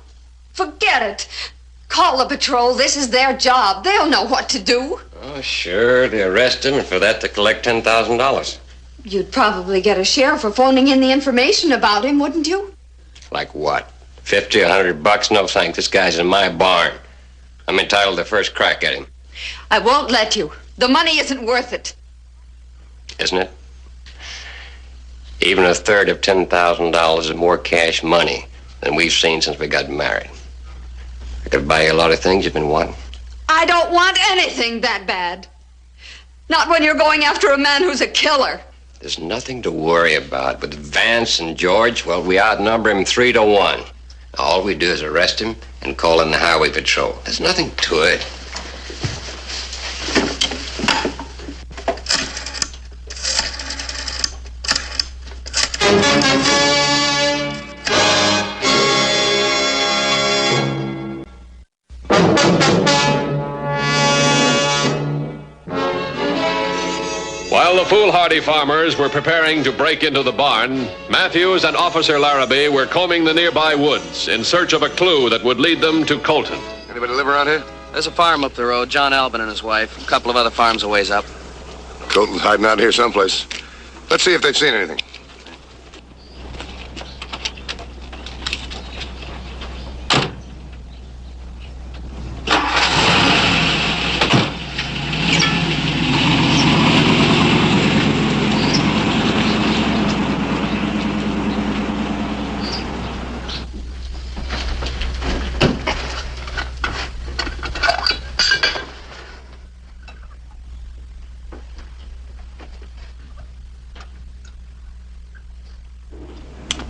Forget it. Call the patrol. This is their job. They'll know what to do. Oh, sure. They arrest him, and for that, they collect $10,000. You'd probably get a share for phoning in the information about him, wouldn't you? Like what? 50, $100? No, thanks. This guy's in my barn. I'm entitled to first crack at him. I won't let you. The money isn't worth it. Isn't it? Even a third of $10,000 is more cash money than we've seen since we got married. I could buy you a lot of things you've been wanting. I don't want anything that bad. Not when you're going after a man who's a killer. There's nothing to worry about. With Vance and George, well, we outnumber him 3 to 1. All we do is arrest him and call in the highway patrol. There's nothing to it. While the foolhardy farmers were preparing to break into the barn, Matthews and Officer Larrabee were combing the nearby woods in search of a clue that would lead them to Colton. Anybody live around here? There's a farm up the road, John Albin and his wife. A couple of other farms a ways up. Colton's hiding out here someplace. Let's see if they've seen anything.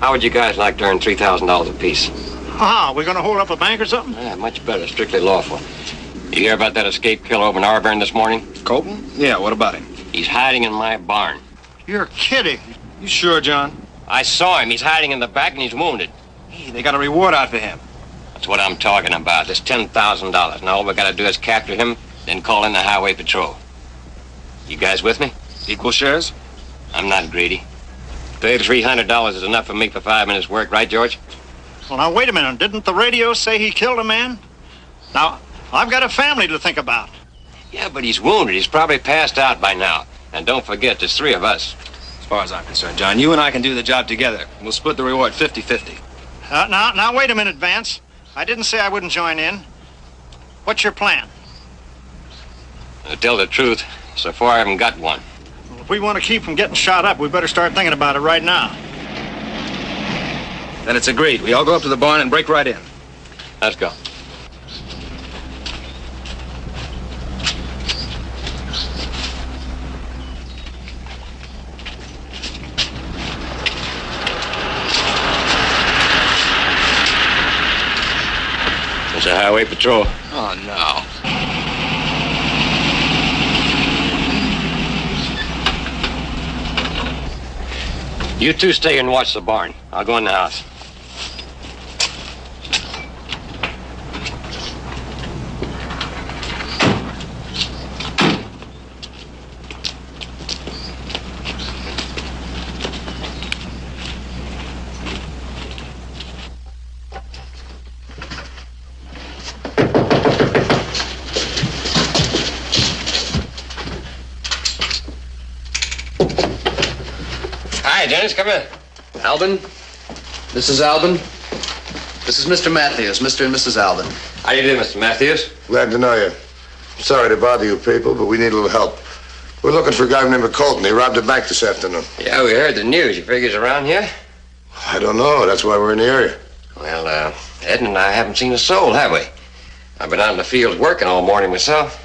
How would you guys like to earn $3,000 apiece? Ah, we're gonna hold up a bank or something? Yeah, much better. Strictly lawful. You hear about that escape killer over in Auburn this morning? Colton? Yeah, what about him? He's hiding in my barn. You're kidding. You sure, John? I saw him. He's hiding in the back and he's wounded. Hey, they got a reward out for him. That's what I'm talking about. There's $10,000. Now all we gotta do is capture him, then call in the highway patrol. You guys with me? Equal shares? I'm not greedy. $300 is enough for me for 5 minutes work, right, George? Well, now, wait a minute. Didn't the radio say he killed a man? Now, I've got a family to think about. Yeah, but he's wounded. He's probably passed out by now. And don't forget, there's 3 of us. As far as I'm concerned, John, you and I can do the job together. We'll split the reward 50-50. Now, wait a minute, Vance. I didn't say I wouldn't join in. What's your plan? To tell the truth, so far I haven't got one. Well, if we want to keep from getting shot up, we better start thinking about it right now. Then it's agreed. We all go up to the barn and break right in. Let's go. It's a highway patrol. Oh, no. You two stay and watch the barn. I'll go in the house. Hi, Dennis, come in. Albin, this is Albin. This is Mr. Matthews, Mr. and Mrs. Albin. How you doing, Mr. Matthews? Glad to know you. Sorry to bother you people, but we need a little help. We're looking for a guy named Colton. He robbed a bank this afternoon. Yeah, we heard the news. You figure he's around here? I don't know. That's why we're in the area. Well, Ed and I haven't seen a soul, have we? I've been out in the fields working all morning myself.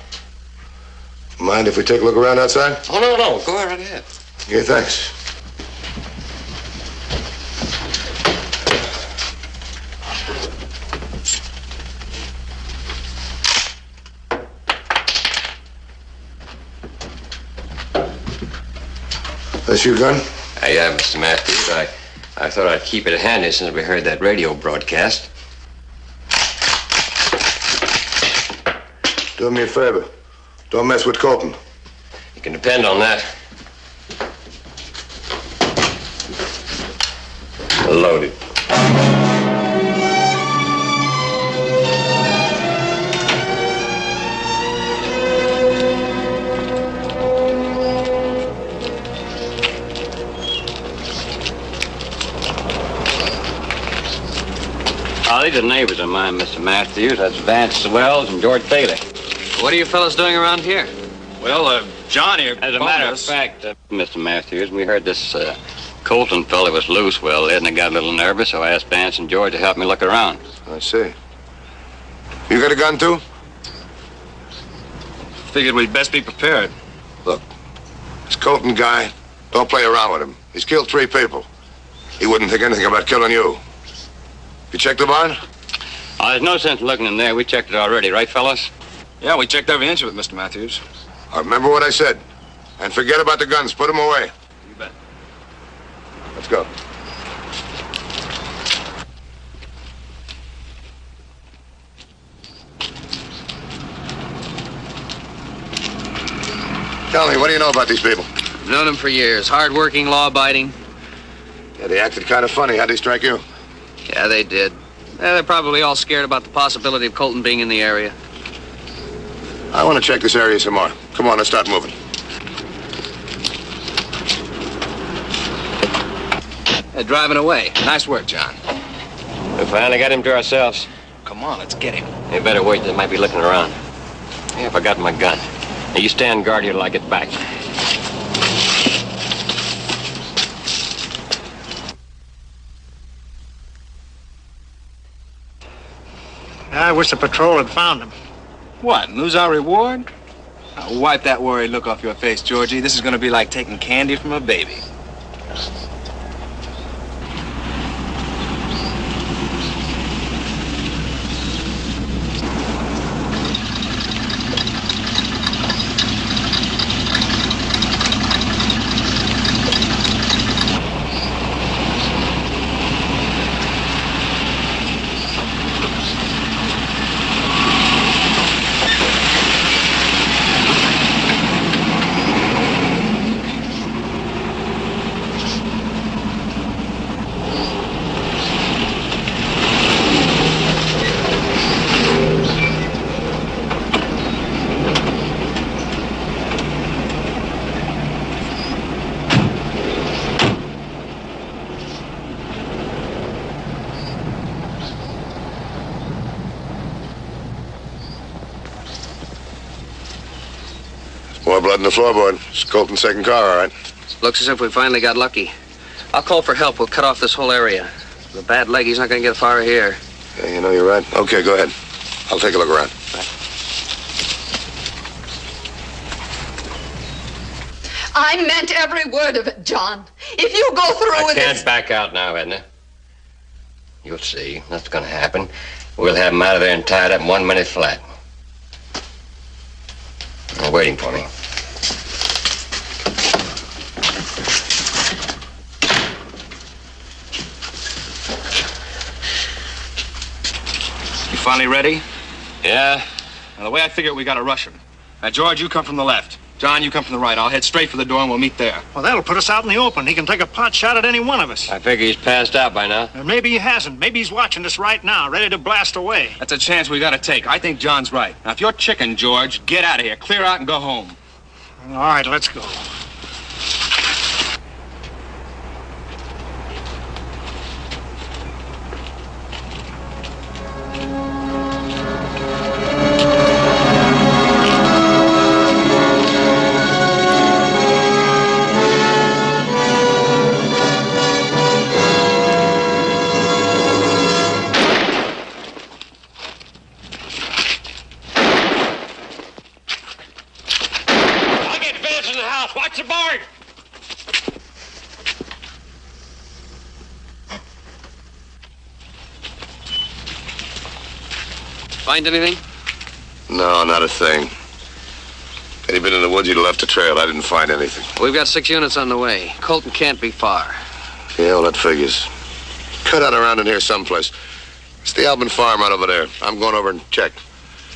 Mind if we take a look around outside? Oh, no. Go right ahead. Yeah, thanks. That's your gun? Yeah, Mr. Matthews. I thought I'd keep it handy since we heard that radio broadcast. Do me a favor. Don't mess with Colton. You can depend on that. Loaded. Oh, these are neighbors of mine, Mr. Matthews. That's Vance Swells and George Bailey. What are you fellas doing around here? Well, John here. As a matter of fact, Mr. Matthews, we heard this Colton fella was loose. Well, Ed and I got a little nervous, so I asked Vance and George to help me look around. I see. You got a gun, too? Figured we'd best be prepared. Look, this Colton guy, don't play around with him. He's killed 3 people. He wouldn't think anything about killing you. You checked the barn? Oh, there's no sense in looking in there. We checked it already, right, fellas? Yeah, we checked every inch of it, Mr. Matthews. Remember what I said. And forget about the guns. Put them away. You bet. Let's go. Tell me, what do you know about these people? I've known them for years. Hard-working, law-abiding. Yeah, they acted kind of funny. How'd they strike you? Yeah, they did. They're probably all scared about the possibility of Colton being in the area. I want to check this area some more. Come on, let's start moving. They're driving away. Nice work, John. We finally got him to ourselves. Come on, let's get him. They better wait. They might be looking around. Yeah, I forgot my gun. Now, you stand guard here till I get back. I wish the patrol had found him. What, lose our reward? Now, wipe that worried look off your face, Georgie. This is going to be like taking candy from a baby. More blood in the floorboard. It's Colton's second car, all right. Looks as if we finally got lucky. I'll call for help. We'll cut off this whole area. With a bad leg, he's not going to get far here. Yeah, you know, you're right. Okay, go ahead. I'll take a look around. I meant every word of it, John. If you go through with I it... can't back out now, Edna. You'll see. That's going to happen. We'll have him out of there and tied up in 1 minute flat. They're waiting for me. You finally ready? Yeah. Now, the way I figure it, we gotta rush him. Now, George, you come from the left. John, you come from the right. I'll head straight for the door and we'll meet there. Well, that'll put us out in the open. He can take a pot shot at any one of us. I figure he's passed out by now. And maybe he hasn't. Maybe he's watching us right now, ready to blast away. That's a chance we gotta take. I think John's right. Now, if you're chicken, George, get out of here. Clear out and go home. All right, let's go. Watch the board! Find anything? No, not a thing. Had he been in the woods, he'd have left a trail. I didn't find anything. We've got 6 units on the way. Colton can't be far. Yeah, well, that figures. Cut out around in here someplace. It's the Albin farm right over there. I'm going over and check.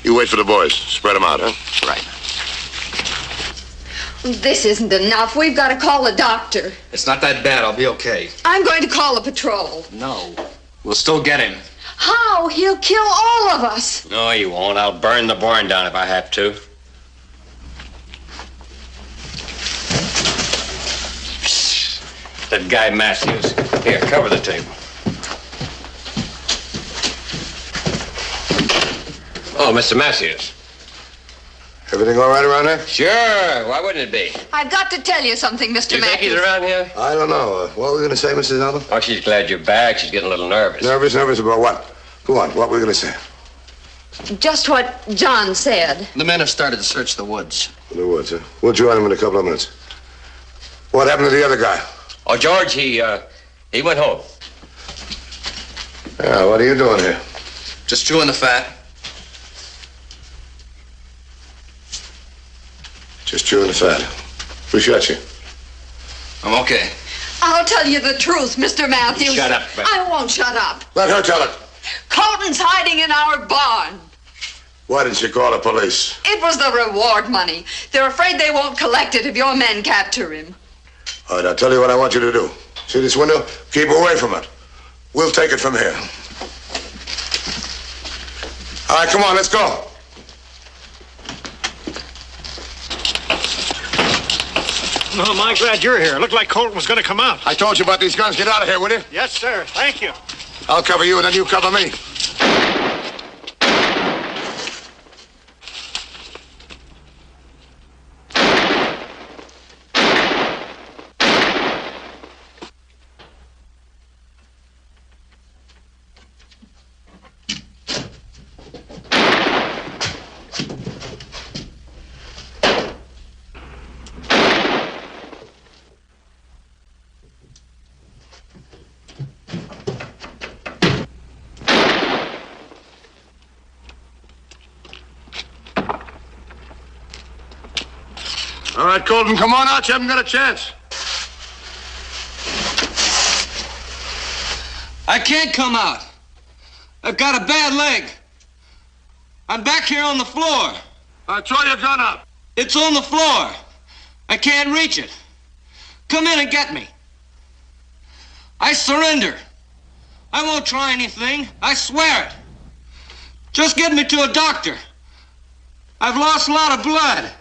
You wait for the boys. Spread them out, huh? Right. This isn't enough. We've got to call a doctor. It's not that bad. I'll be okay. I'm going to call a patrol. No. We'll still get him. How? He'll kill all of us. No, you won't. I'll burn the barn down if I have to. That guy Matthews. Here, cover the table. Oh, Mr. Matthews. Everything all right around here? Sure. Why wouldn't it be? I've got to tell you something, Mr. You think Matthews. he's around here? I don't know. What were we going to say, Mrs. Allen? Oh, she's glad you're back. She's getting a little nervous. Nervous about what? Go on. What were we going to say? Just what John said. The men have started to search the woods. The woods, huh? We'll join them in a couple of minutes. What happened to the other guy? Oh, George, he went home. Yeah, what are you doing here? Just chewing the fat. Just chewing the fat. Who shot you? I'm okay. I'll tell you the truth, Mr. Matthews. Shut up, Beth. I won't shut up. Let her tell it. Colton's hiding in our barn. Why didn't you call the police? It was the reward money. They're afraid they won't collect it if your men capture him. All right, I'll tell you what I want you to do. See this window? Keep away from it. We'll take it from here. All right, come on, let's go. Oh, my, glad you're here. Looked like Colton was going to come out. I told you about these guns. Get out of here, will you? Yes, sir. Thank you. I'll cover you, and then you cover me. All right, Colton, come on out. You haven't got a chance. I can't come out. I've got a bad leg. I'm back here on the floor. Throw your gun up. It's on the floor. I can't reach it. Come in and get me. I surrender. I won't try anything. I swear it. Just get me to a doctor. I've lost a lot of blood.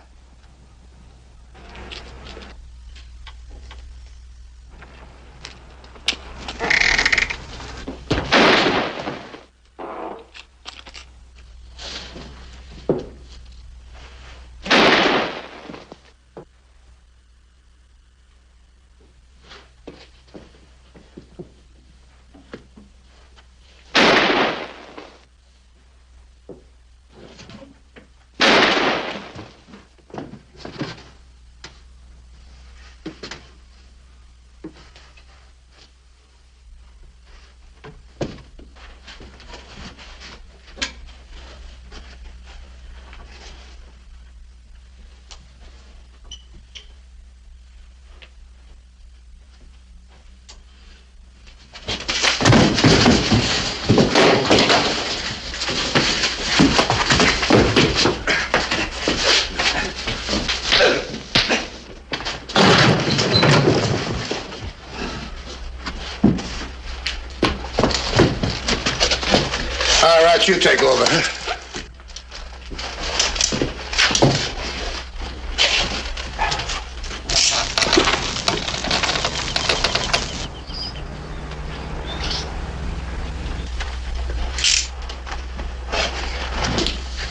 about you take over, huh?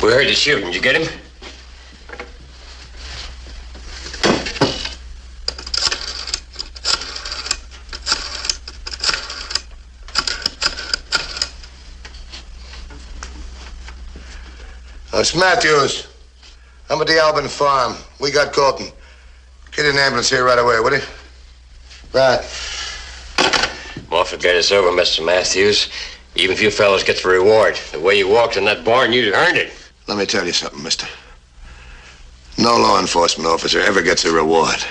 We heard the shooting. Did you get him? It's Matthews. I'm at the Albin farm. We got Colton. Get an ambulance here right away, will you? Right. Well, forget it's over, Mr. Matthews. Even if you fellas get the reward, the way you walked in that barn, you earned it. Let me tell you something, mister. No law enforcement officer ever gets a reward.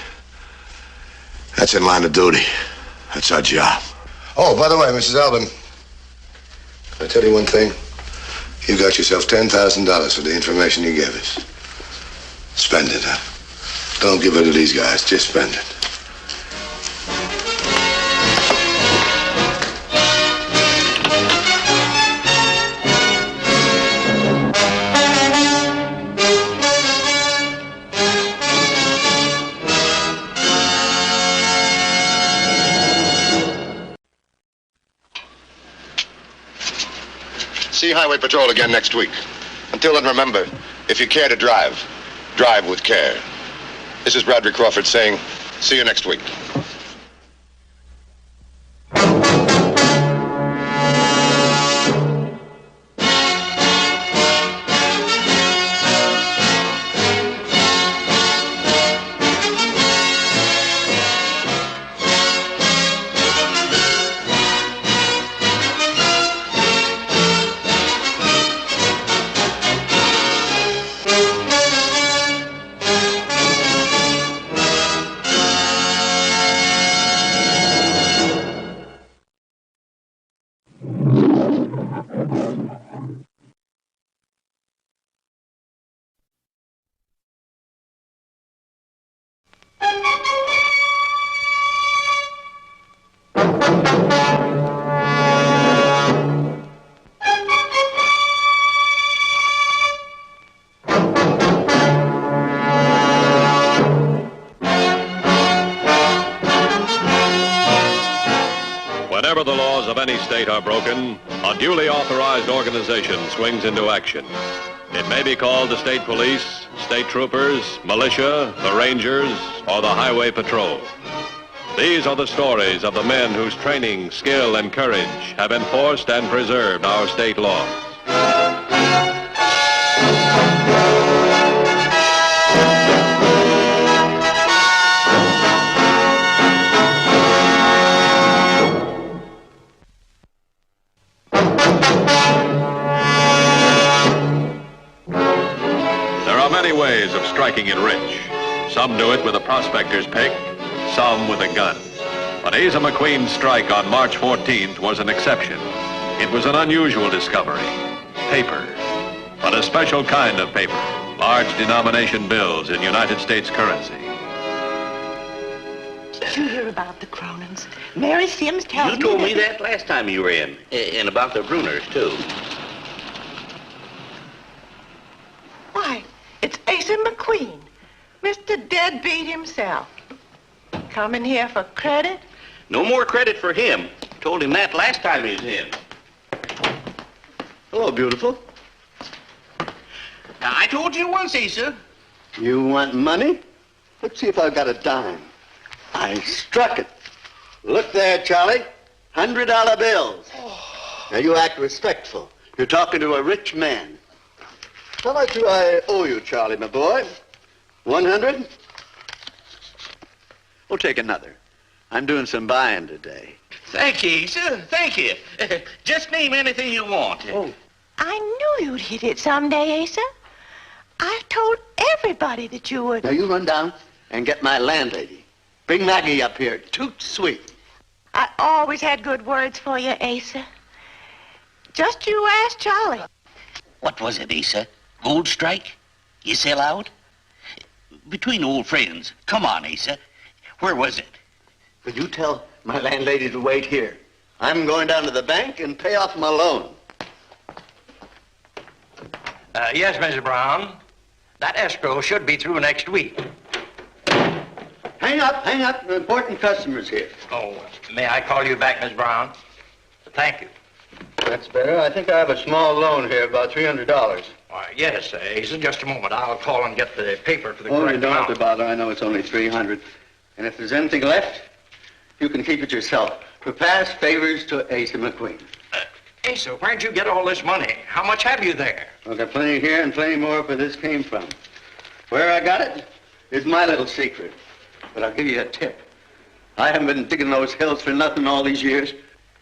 That's in line of duty. That's our job. Oh, by the way, Mrs. Albin, can I tell you one thing? You got yourself $10,000 for the information you gave us. Spend it, huh? Don't give it to these guys. Just spend it. See Highway Patrol again next week. Until then, remember, if you care to drive, drive with care. This is Bradley Crawford saying, see you next week. Whenever the laws of any state are broken, a duly authorized organization swings into action. It may be called the state police, state troopers, militia, the rangers, or the highway patrol. These are the stories of the men whose training, skill, and courage have enforced and preserved our state laws. Many ways of striking it rich. Some do it with a prospector's pick, some with a gun. But Asa McQueen's strike on March 14th was an exception. It was an unusual discovery. Paper. But a special kind of paper. Large denomination bills in United States currency. Did you hear about the Cronins? Mary Sims tells me You told me that last time you were in. And about the Bruners, too. Why, it's Asa McQueen, Mr. Deadbeat himself. Coming here for credit? No more credit for him. Told him that last time he was in. Hello, beautiful. Now, I told you once, Asa. You want money? Let's see if I've got a dime. I struck it. Look there, Charlie. $100 bills. Now, you act respectful. You're talking to a rich man. How much do I owe you, Charlie, my boy? 100? We'll take another. I'm doing some buying today. Thank you, Asa. Thank you. Just name anything you want. Oh. I knew you'd hit it someday, Asa. I've told everybody that you would. Now, you run down and get my landlady. Bring Maggie up here. Toot sweet. I always had good words for you, Asa. Just you ask Charlie. What was it, Asa? Gold strike? You sell out? Between old friends. Come on, Asa. Where was it? Will you tell my landlady to wait here? I'm going down to the bank and pay off my loan. Yes, Mrs. Brown. That escrow should be through next week. Hang up. Important customers here. Oh, may I call you back, Miss Brown? Thank you. That's better. I think I have a small loan here, about $300. Yes, Asa, just a moment. I'll call and get the paper for the Oh, you correct don't have amount. to bother. I know it's only 300. And if there's anything left, you can keep it yourself. For past favors to Asa McQueen. Asa, where'd you get all this money? How much have you there? I've got plenty here and plenty more where this came from. Where I got it is my little secret. But I'll give you a tip. I haven't been digging those hills for nothing all these years.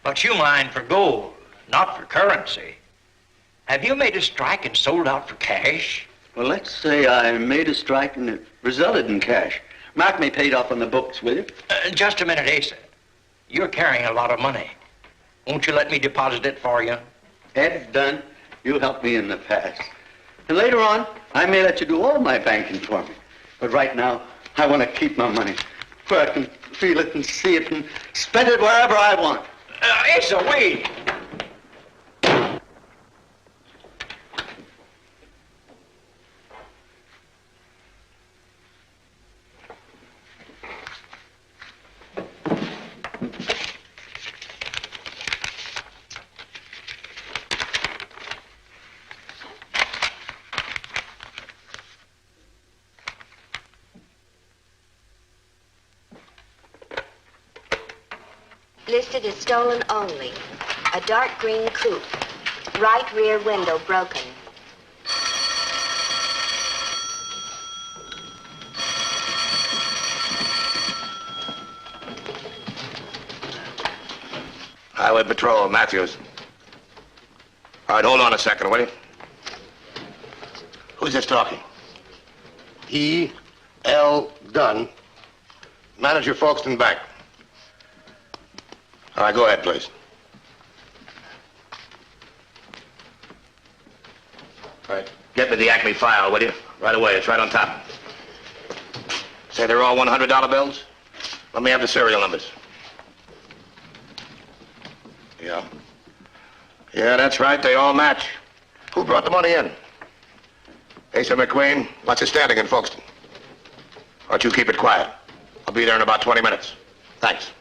But you mine for gold, not for currency. Have you made a strike and sold out for cash? Well, let's say I made a strike and it resulted in cash. Mark me paid off on the books, will you? Just a minute, Asa. You're carrying a lot of money. Won't you let me deposit it for you? Ed, done. You helped me in the past. And later on, I may let you do all my banking for me. But right now, I want to keep my money where I can feel it and see it and spend it wherever I want. Asa, wait! Listed as stolen only. A dark green coupe. Right rear window broken. Highway Patrol, Matthews. All right, hold on a second, will you? Who's this talking? E.L. Dunn, manager, Folkestone Bank. All right, go ahead, please. All right, get me the Acme file, will you? Right away, it's right on top. Say they're all $100 bills? Let me have the serial numbers. Yeah. Yeah, that's right, they all match. Who brought the money in? Asa McQueen, what's his standing in Folkestone? Why don't you keep it quiet? I'll be there in about 20 minutes. Thanks.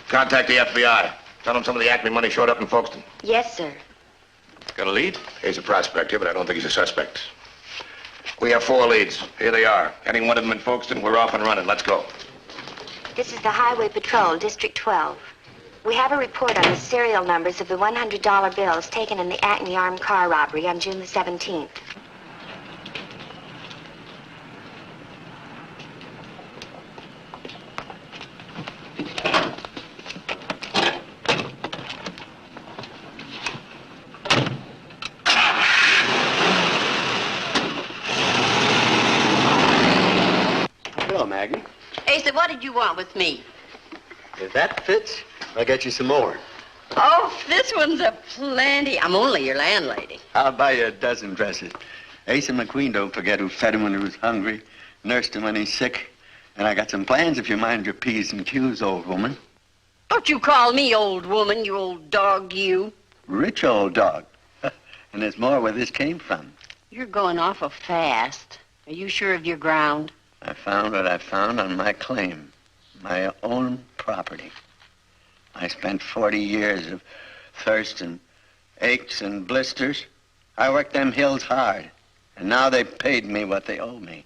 Contact the FBI. Tell them some of the Acme money showed up in Folkestone. Yes, sir. Got a lead? He's a prospect here, but I don't think he's a suspect. We have 4 leads. Here they are. Any one of them in Folkestone, we're off and running. Let's go. This is the Highway Patrol, District 12. We have a report on the serial numbers of the $100 bills taken in the Acme armed car robbery on June the 17th. Hello, Maggie. Asa, what did you want with me? If that fits, I'll get you some more. Oh, this one's a plenty. I'm only your landlady. I'll buy you a dozen dresses. Asa McQueen don't forget who fed him when he was hungry, nursed him when he's sick. And I got some plans if you mind your P's and Q's, old woman. Don't you call me old woman, you old dog, you. Rich old dog. And there's more where this came from. You're going awful fast. Are you sure of your ground? I found what I found on my claim. My own property. I spent 40 years of thirst and aches and blisters. I worked them hills hard. And now they paid me what they owe me.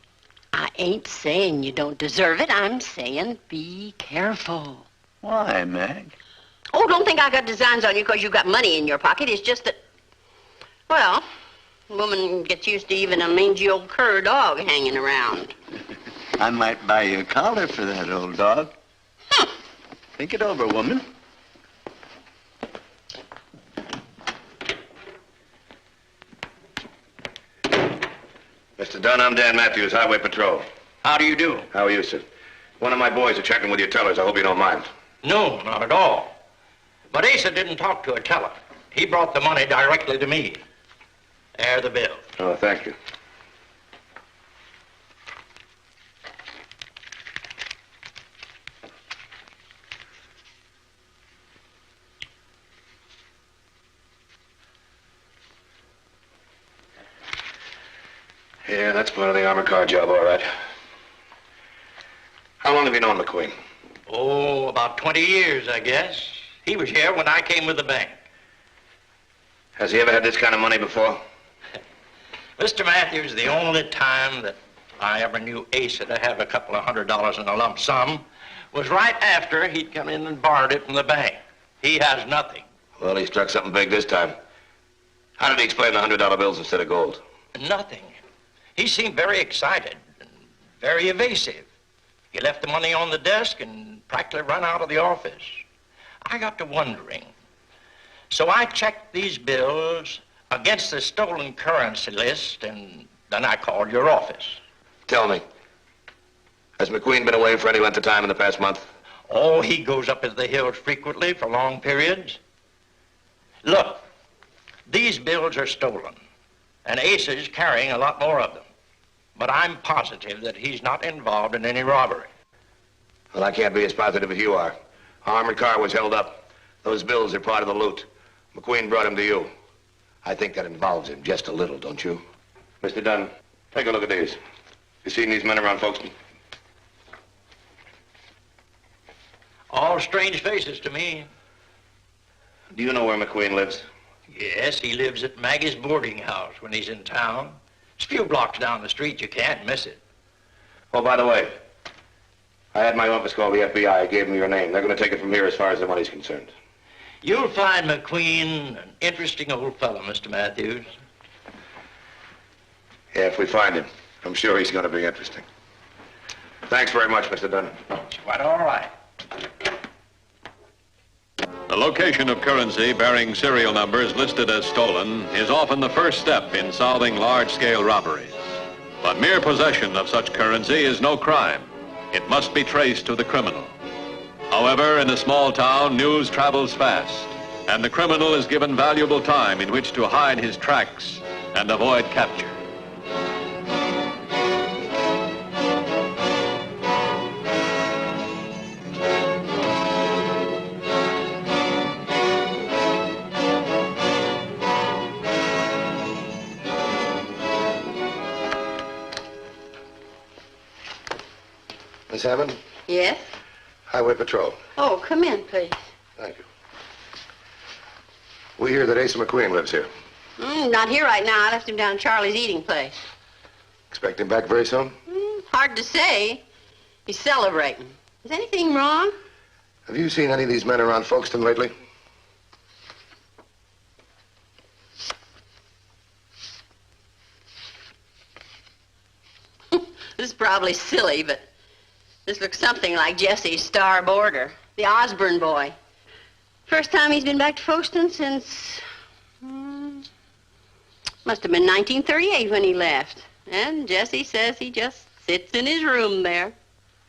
I ain't saying you don't deserve it. I'm saying be careful. Why, Mag? Oh, don't think I got designs on you because you got money in your pocket. It's just that, well, a woman gets used to even a mangy old cur dog hanging around. I might buy you a collar for that old dog. Think it over, woman. Mr. Dunn, I'm Dan Matthews, Highway Patrol. How do you do? How are you, sir? One of my boys are checking with your tellers. I hope you don't mind. No, not at all. But Asa didn't talk to a teller. He brought the money directly to me. There the bill. Oh, thank you. Yeah, that's part of the armored car job, all right. How long have you known McQueen? Oh, about 20 years, I guess. He was here when I came with the bank. Has he ever had this kind of money before? Mr. Matthews, the only time that I ever knew Asa to have a couple of $100 in a lump sum was right after he'd come in and borrowed it from the bank. He has nothing. Well, he struck something big this time. How did he explain the $100 bills instead of gold? Nothing. He seemed very excited and very evasive. He left the money on the desk and practically ran out of the office. I got to wondering. So I checked these bills against the stolen currency list, and then I called your office. Tell me, has McQueen been away for any length of time in the past month? Oh, he goes up into the hills frequently for long periods. Look, these bills are stolen, and Asa's carrying a lot more of them. But I'm positive that he's not involved in any robbery. Well, I can't be as positive as you are. Our armored car was held up. Those bills are part of the loot. McQueen brought them to you. I think that involves him just a little, don't you? Mr. Dunn, take a look at these. You seen these men around Folkestone? All strange faces to me. Do you know where McQueen lives? Yes, he lives at Maggie's boarding house when he's in town. It's a few blocks down the street. You can't miss it. Oh, by the way, I had my office call the FBI. I gave them your name. They're going to take it from here as far as the money's concerned. You'll find McQueen an interesting old fellow, Mr. Matthews. Yeah, if we find him, I'm sure he's going to be interesting. Thanks very much, Mr. Dunn. It's quite all right. The location of currency bearing serial numbers listed as stolen is often the first step in solving large-scale robberies. But mere possession of such currency is no crime. It must be traced to the criminal. However, in a small town, news travels fast, and the criminal is given valuable time in which to hide his tracks and avoid capture. Miss Hammond? Yes? Highway Patrol. Oh, come in, please. Thank you. We hear that Asa McQueen lives here. Not here right now. I left him down at Charlie's eating place. Expect him back very soon? Hard to say. He's celebrating. Is anything wrong? Have you seen any of these men around Folkestone lately? This is probably silly, but this looks something like Jesse's star boarder, the Osborne boy. First time he's been back to Folkestone since... must have been 1938 when he left. And Jesse says he just sits in his room there.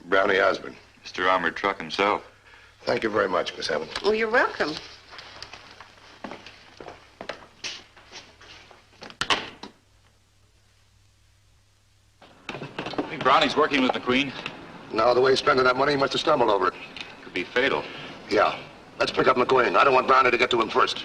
Brownie Osborne. Mr. Armored Truck himself. Thank you very much, Miss Hammond. Oh, you're welcome. I think Brownie's working with McQueen. Now, the way he's spending that money, he must have stumbled over it. Could be fatal. Yeah. Let's pick up McQueen. I don't want Brownie to get to him first.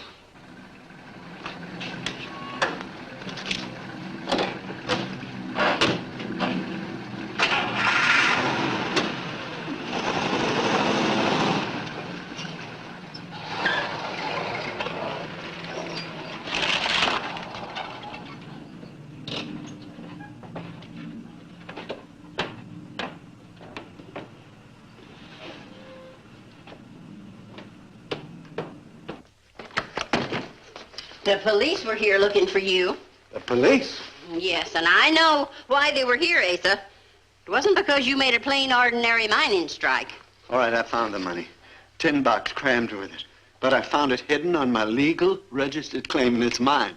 The police were here looking for you. The police? Yes, and I know why they were here, Asa. It wasn't because you made a plain, ordinary mining strike. All right, I found the money. Tin box crammed with it. But I found it hidden on my legal, registered claim, and it's mine.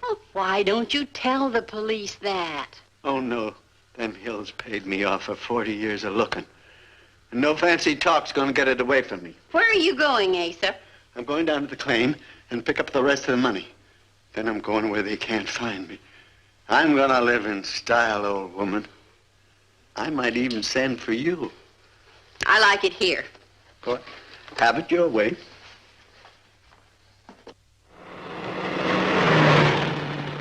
Well, why don't you tell the police that? Oh, no. Them hills paid me off for 40 years of looking. And no fancy talk's gonna get it away from me. Where are you going, Asa? I'm going down to the claim and pick up the rest of the money. Then I'm going where they can't find me. I'm gonna live in style, old woman. I might even send for you. I like it here. Go have it your way.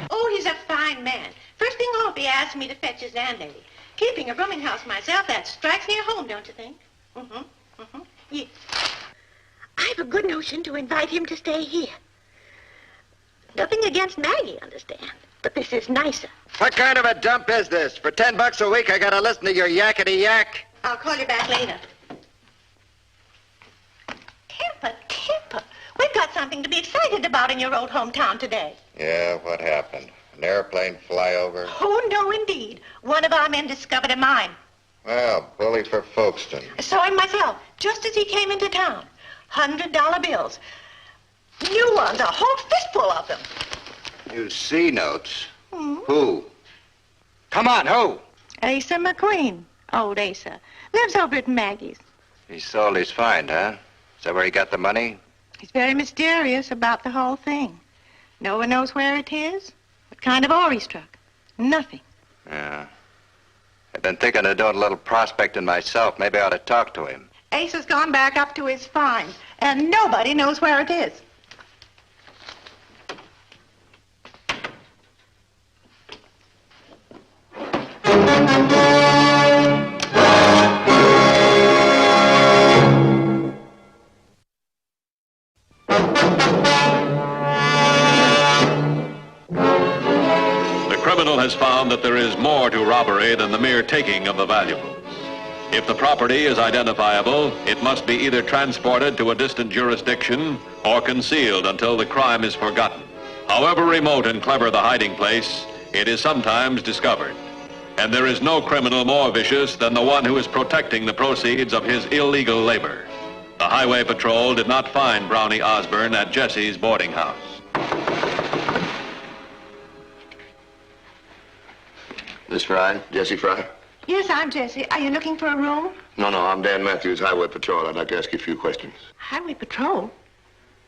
Oh, he's a fine man. First thing off, he asked me to fetch his landlady. Keeping a rooming house myself, that strikes near home, don't you think? Yes. I have a good notion to invite him to stay here. Nothing against Maggie, understand? But this is nicer. What kind of a dump is this? For $10 a week, I gotta listen to your yakety yak. I'll call you back later. Kipper, we've got something to be excited about in your old hometown today. Yeah, what happened? An airplane flyover? Oh, no, indeed. One of our men discovered a mine. Well, bully for Folkestone. Saw him myself, just as he came into town. $100 bills. New ones, a whole fistful of them. You see notes? Who? Come on, who? Asa McQueen, old Asa. Lives over at Maggie's. He sold his find, huh? Is that where he got the money? He's very mysterious about the whole thing. No one knows where it is, what kind of ore he struck. Nothing. Yeah. I've been thinking of doing a little prospecting myself. Maybe I ought to talk to him. Asa's gone back up to his find, and nobody knows where it is. The criminal has found that there is more to robbery than the mere taking of the valuables. If the property is identifiable, it must be either transported to a distant jurisdiction or concealed until the crime is forgotten. However remote and clever the hiding place, it is sometimes discovered. And there is no criminal more vicious than the one who is protecting the proceeds of his illegal labor. The Highway Patrol did not find Brownie Osborne at Jesse's boarding house. Miss Fry? Jesse Fry? Yes, I'm Jessie. Are you looking for a room? No, I'm Dan Matthews, Highway Patrol. I'd like to ask you a few questions. Highway Patrol?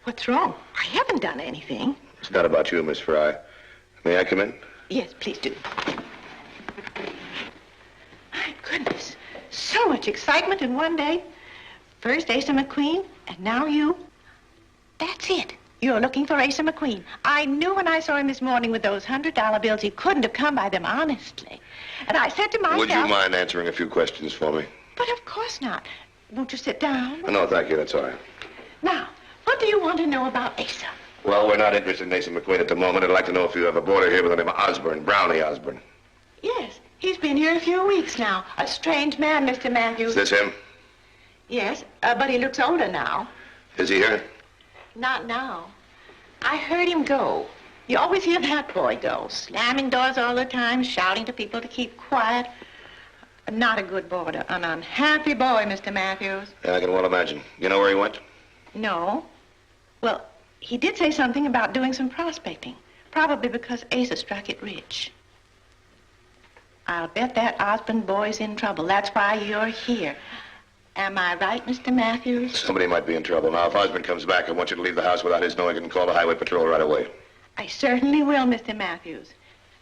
What's wrong? I haven't done anything. It's not about you, Miss Fry. May I come in? Yes, please do. My goodness. So much excitement in one day. First Asa McQueen, and now you. That's it. You're looking for Asa McQueen. I knew when I saw him this morning with those $100 bills, he couldn't have come by them honestly. And I said to myself... Would you mind answering a few questions for me? But of course not. Won't you sit down? No, thank you. That's all right. Now, what do you want to know about Asa? Well, we're not interested in Asa McQueen at the moment. I'd like to know if you have a boarder here with the name of Osborne, Brownie Osborne. Yes, he's been here a few weeks now. A strange man, Mr. Matthews. Is this him? Yes, but he looks older now. Is he here? Not now. I heard him go. You always hear that boy go, slamming doors all the time, shouting to people to keep quiet. Not a good boarder, an unhappy boy, Mr. Matthews. Yeah, I can well imagine. You know where he went? No. Well, he did say something about doing some prospecting, probably because Asa struck it rich. I'll bet that Osborne boy's in trouble. That's why you're here. Am I right, Mr. Matthews? Somebody might be in trouble. Now, if Osborne comes back, I want you to leave the house without his knowing and call the Highway Patrol right away. I certainly will, Mr. Matthews.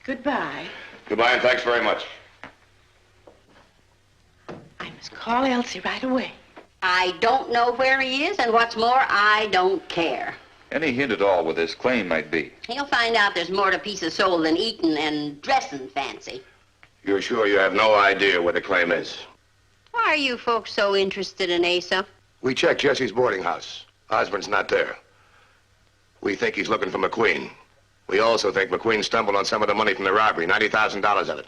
Goodbye. Goodbye, and thanks very much. I must call Elsie right away. I don't know where he is, and what's more, I don't care. Any hint at all what this claim might be? He'll find out there's more to a piece of soul than eating and dressing fancy. You're sure you have no idea where the claim is? Why are you folks so interested in Asa? We checked Jesse's boarding house. Osborne's not there. We think he's looking for McQueen. We also think McQueen stumbled on some of the money from the robbery, $90,000 of it.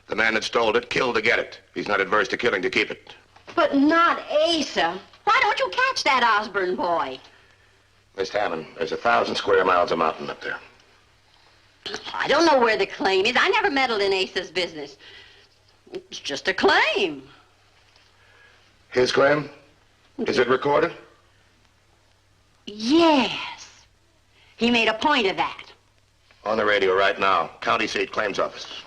The man that stole it killed to get it. He's not adverse to killing to keep it. But not Asa. Why don't you catch that Osborne boy? Miss Hammond, there's 1,000 square miles of mountain up there. I don't know where the claim is. I never meddled in Asa's business. It's just a claim. His claim? Is it recorded? Yes. He made a point of that. On the radio right now. County seat claims office.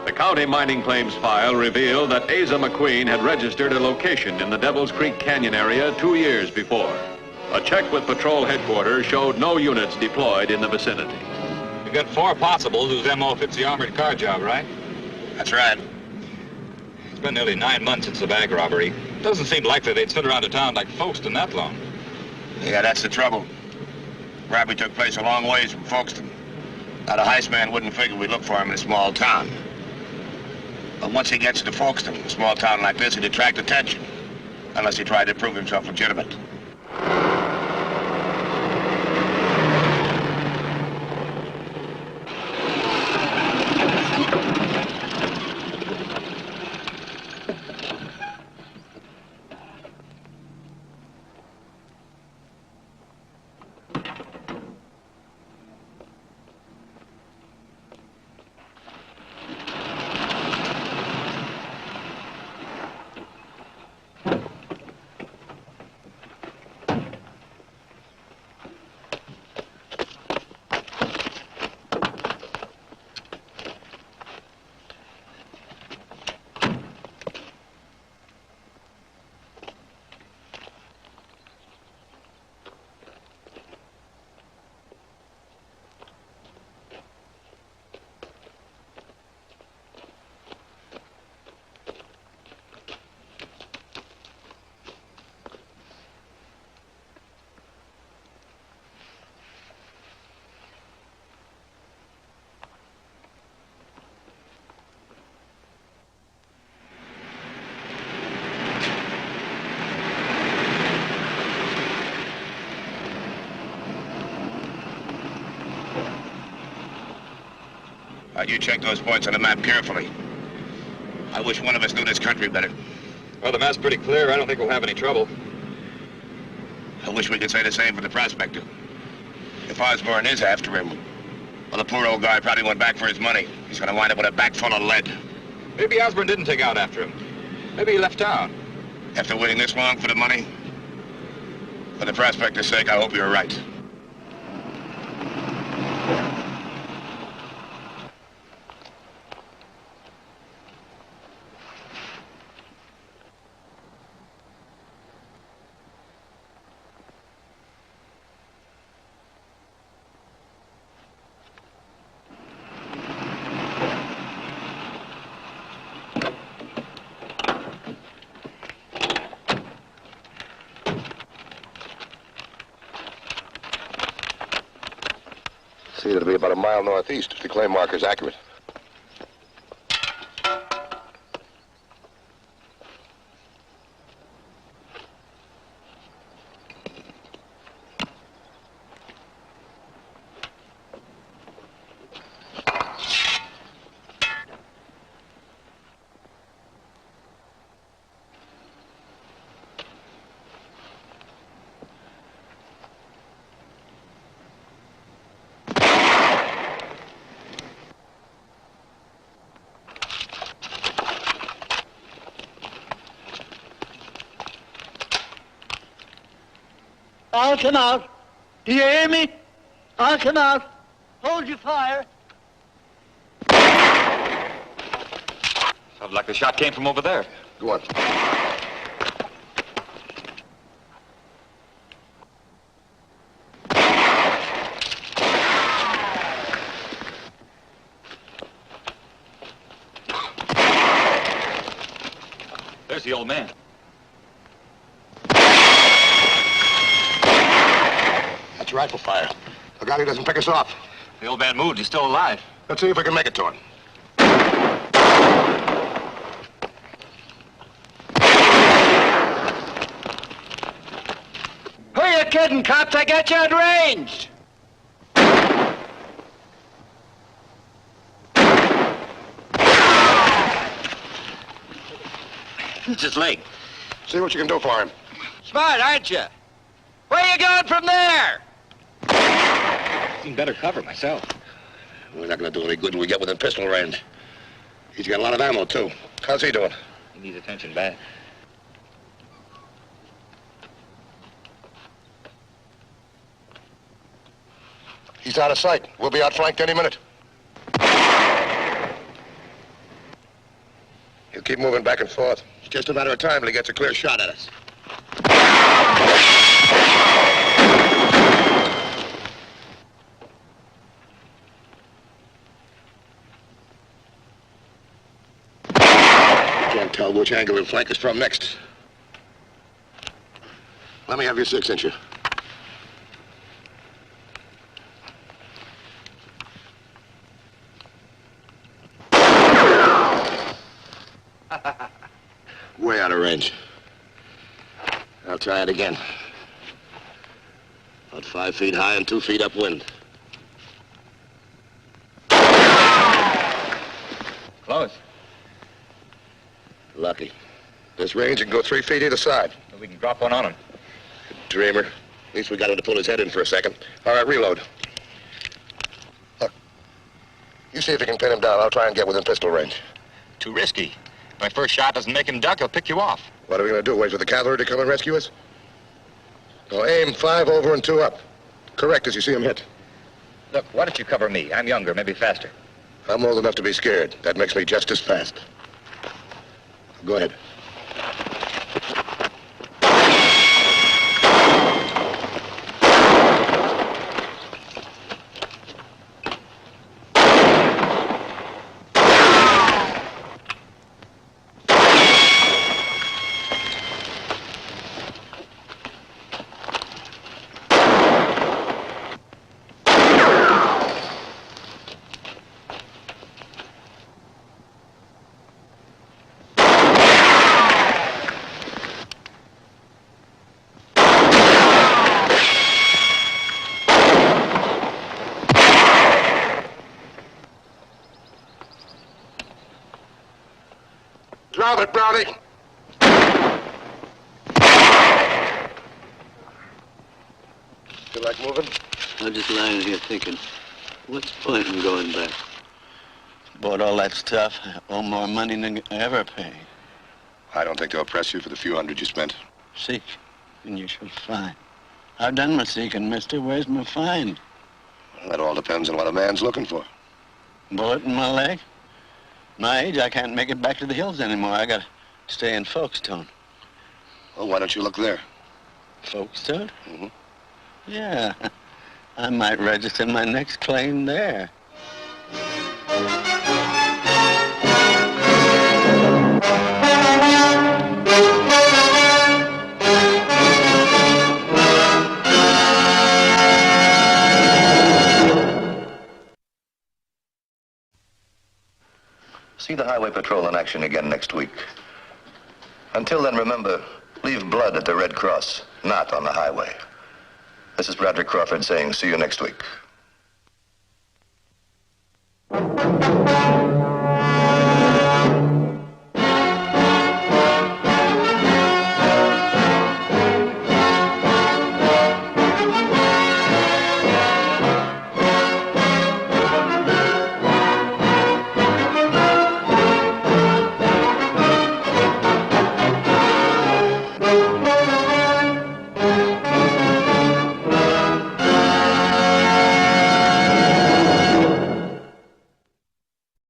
The county mining claims file revealed that Asa McQueen had registered a location in the Devil's Creek Canyon area 2 years before. A check with patrol headquarters showed no units deployed in the vicinity. We got 4 possibles whose MO fits the armored car job, right? That's right. been nearly 9 months since the bank robbery. Doesn't seem likely they'd sit around a town like Folkestone that long. Yeah, that's the trouble. Robbery took place a long ways from Folkestone. Now, the heist man wouldn't figure we'd look for him in a small town. But once he gets to Folkestone, a small town like this, he'd attract attention. Unless he tried to prove himself legitimate. You check those points on the map carefully. I wish one of us knew this country better. Well, the map's pretty clear. I don't think we'll have any trouble. I wish we could say the same for the prospector. If Osborne is after him, well, the poor old guy probably went back for his money. He's gonna wind up with a back full of lead. Maybe Osborne didn't take out after him. Maybe he left town. After waiting this long for the money? For the prospector's sake, I hope you're right. See, it'll be about a mile northeast if the clay marker's accurate. I'll come out. Do you hear me? I'll come out. Hold your fire. Sounds like the shot came from over there. Go on. There's the old man. That's rifle fire. Look out he doesn't pick us off. The old man moved. He's still alive. Let's see if we can make it to him. Who are you kidding, cops? I got you at range. It's his leg. See what you can do for him. Smart, aren't you? Where you going from there? Seen better cover myself. We're not going to do any good when we get within pistol range. He's got a lot of ammo, too. How's he doing? He needs attention bad. He's out of sight. We'll be outflanked any minute. He'll keep moving back and forth. It's just a matter of time till he gets a clear shot at us. I can't tell which angle he'll flank us from next. Let me have your 6-incher. Way out of range. I'll try it again. About 5 feet high and 2 feet upwind. Close. Lucky. This range can go 3 feet either side. Well, we can drop one on him. Dreamer. At least we got him to pull his head in for a second. All right, reload. Look. You see if you can pin him down. I'll try and get within pistol range. Too risky. If my first shot doesn't make him duck, he'll pick you off. What are we going to do? Wait for the cavalry to come and rescue us? Well, aim 5 over and 2 up. Correct as you see him hit. Look, why don't you cover me? I'm younger, maybe faster. I'm old enough to be scared. That makes me just as fast. Go ahead. Drop it, Brownie. Feel like moving? I'm just lying here thinking, what's the point in going back? Bought all that stuff. I owe more money than I ever pay. I don't think they'll press you for the few hundred you spent. Seek, and you shall find. I've done my seeking, mister. Where's my find? Well, that all depends on what a man's looking for. Bullet in my leg? My age, I can't make it back to the hills anymore. I gotta stay in Folkestone. Well, why don't you look there? Folkestone? Mm-hmm. Yeah. I might register my next claim there. See the Highway Patrol in action again next week. Until then, remember, leave blood at the Red Cross, not on the highway. This is Bradley Crawford saying see you next week.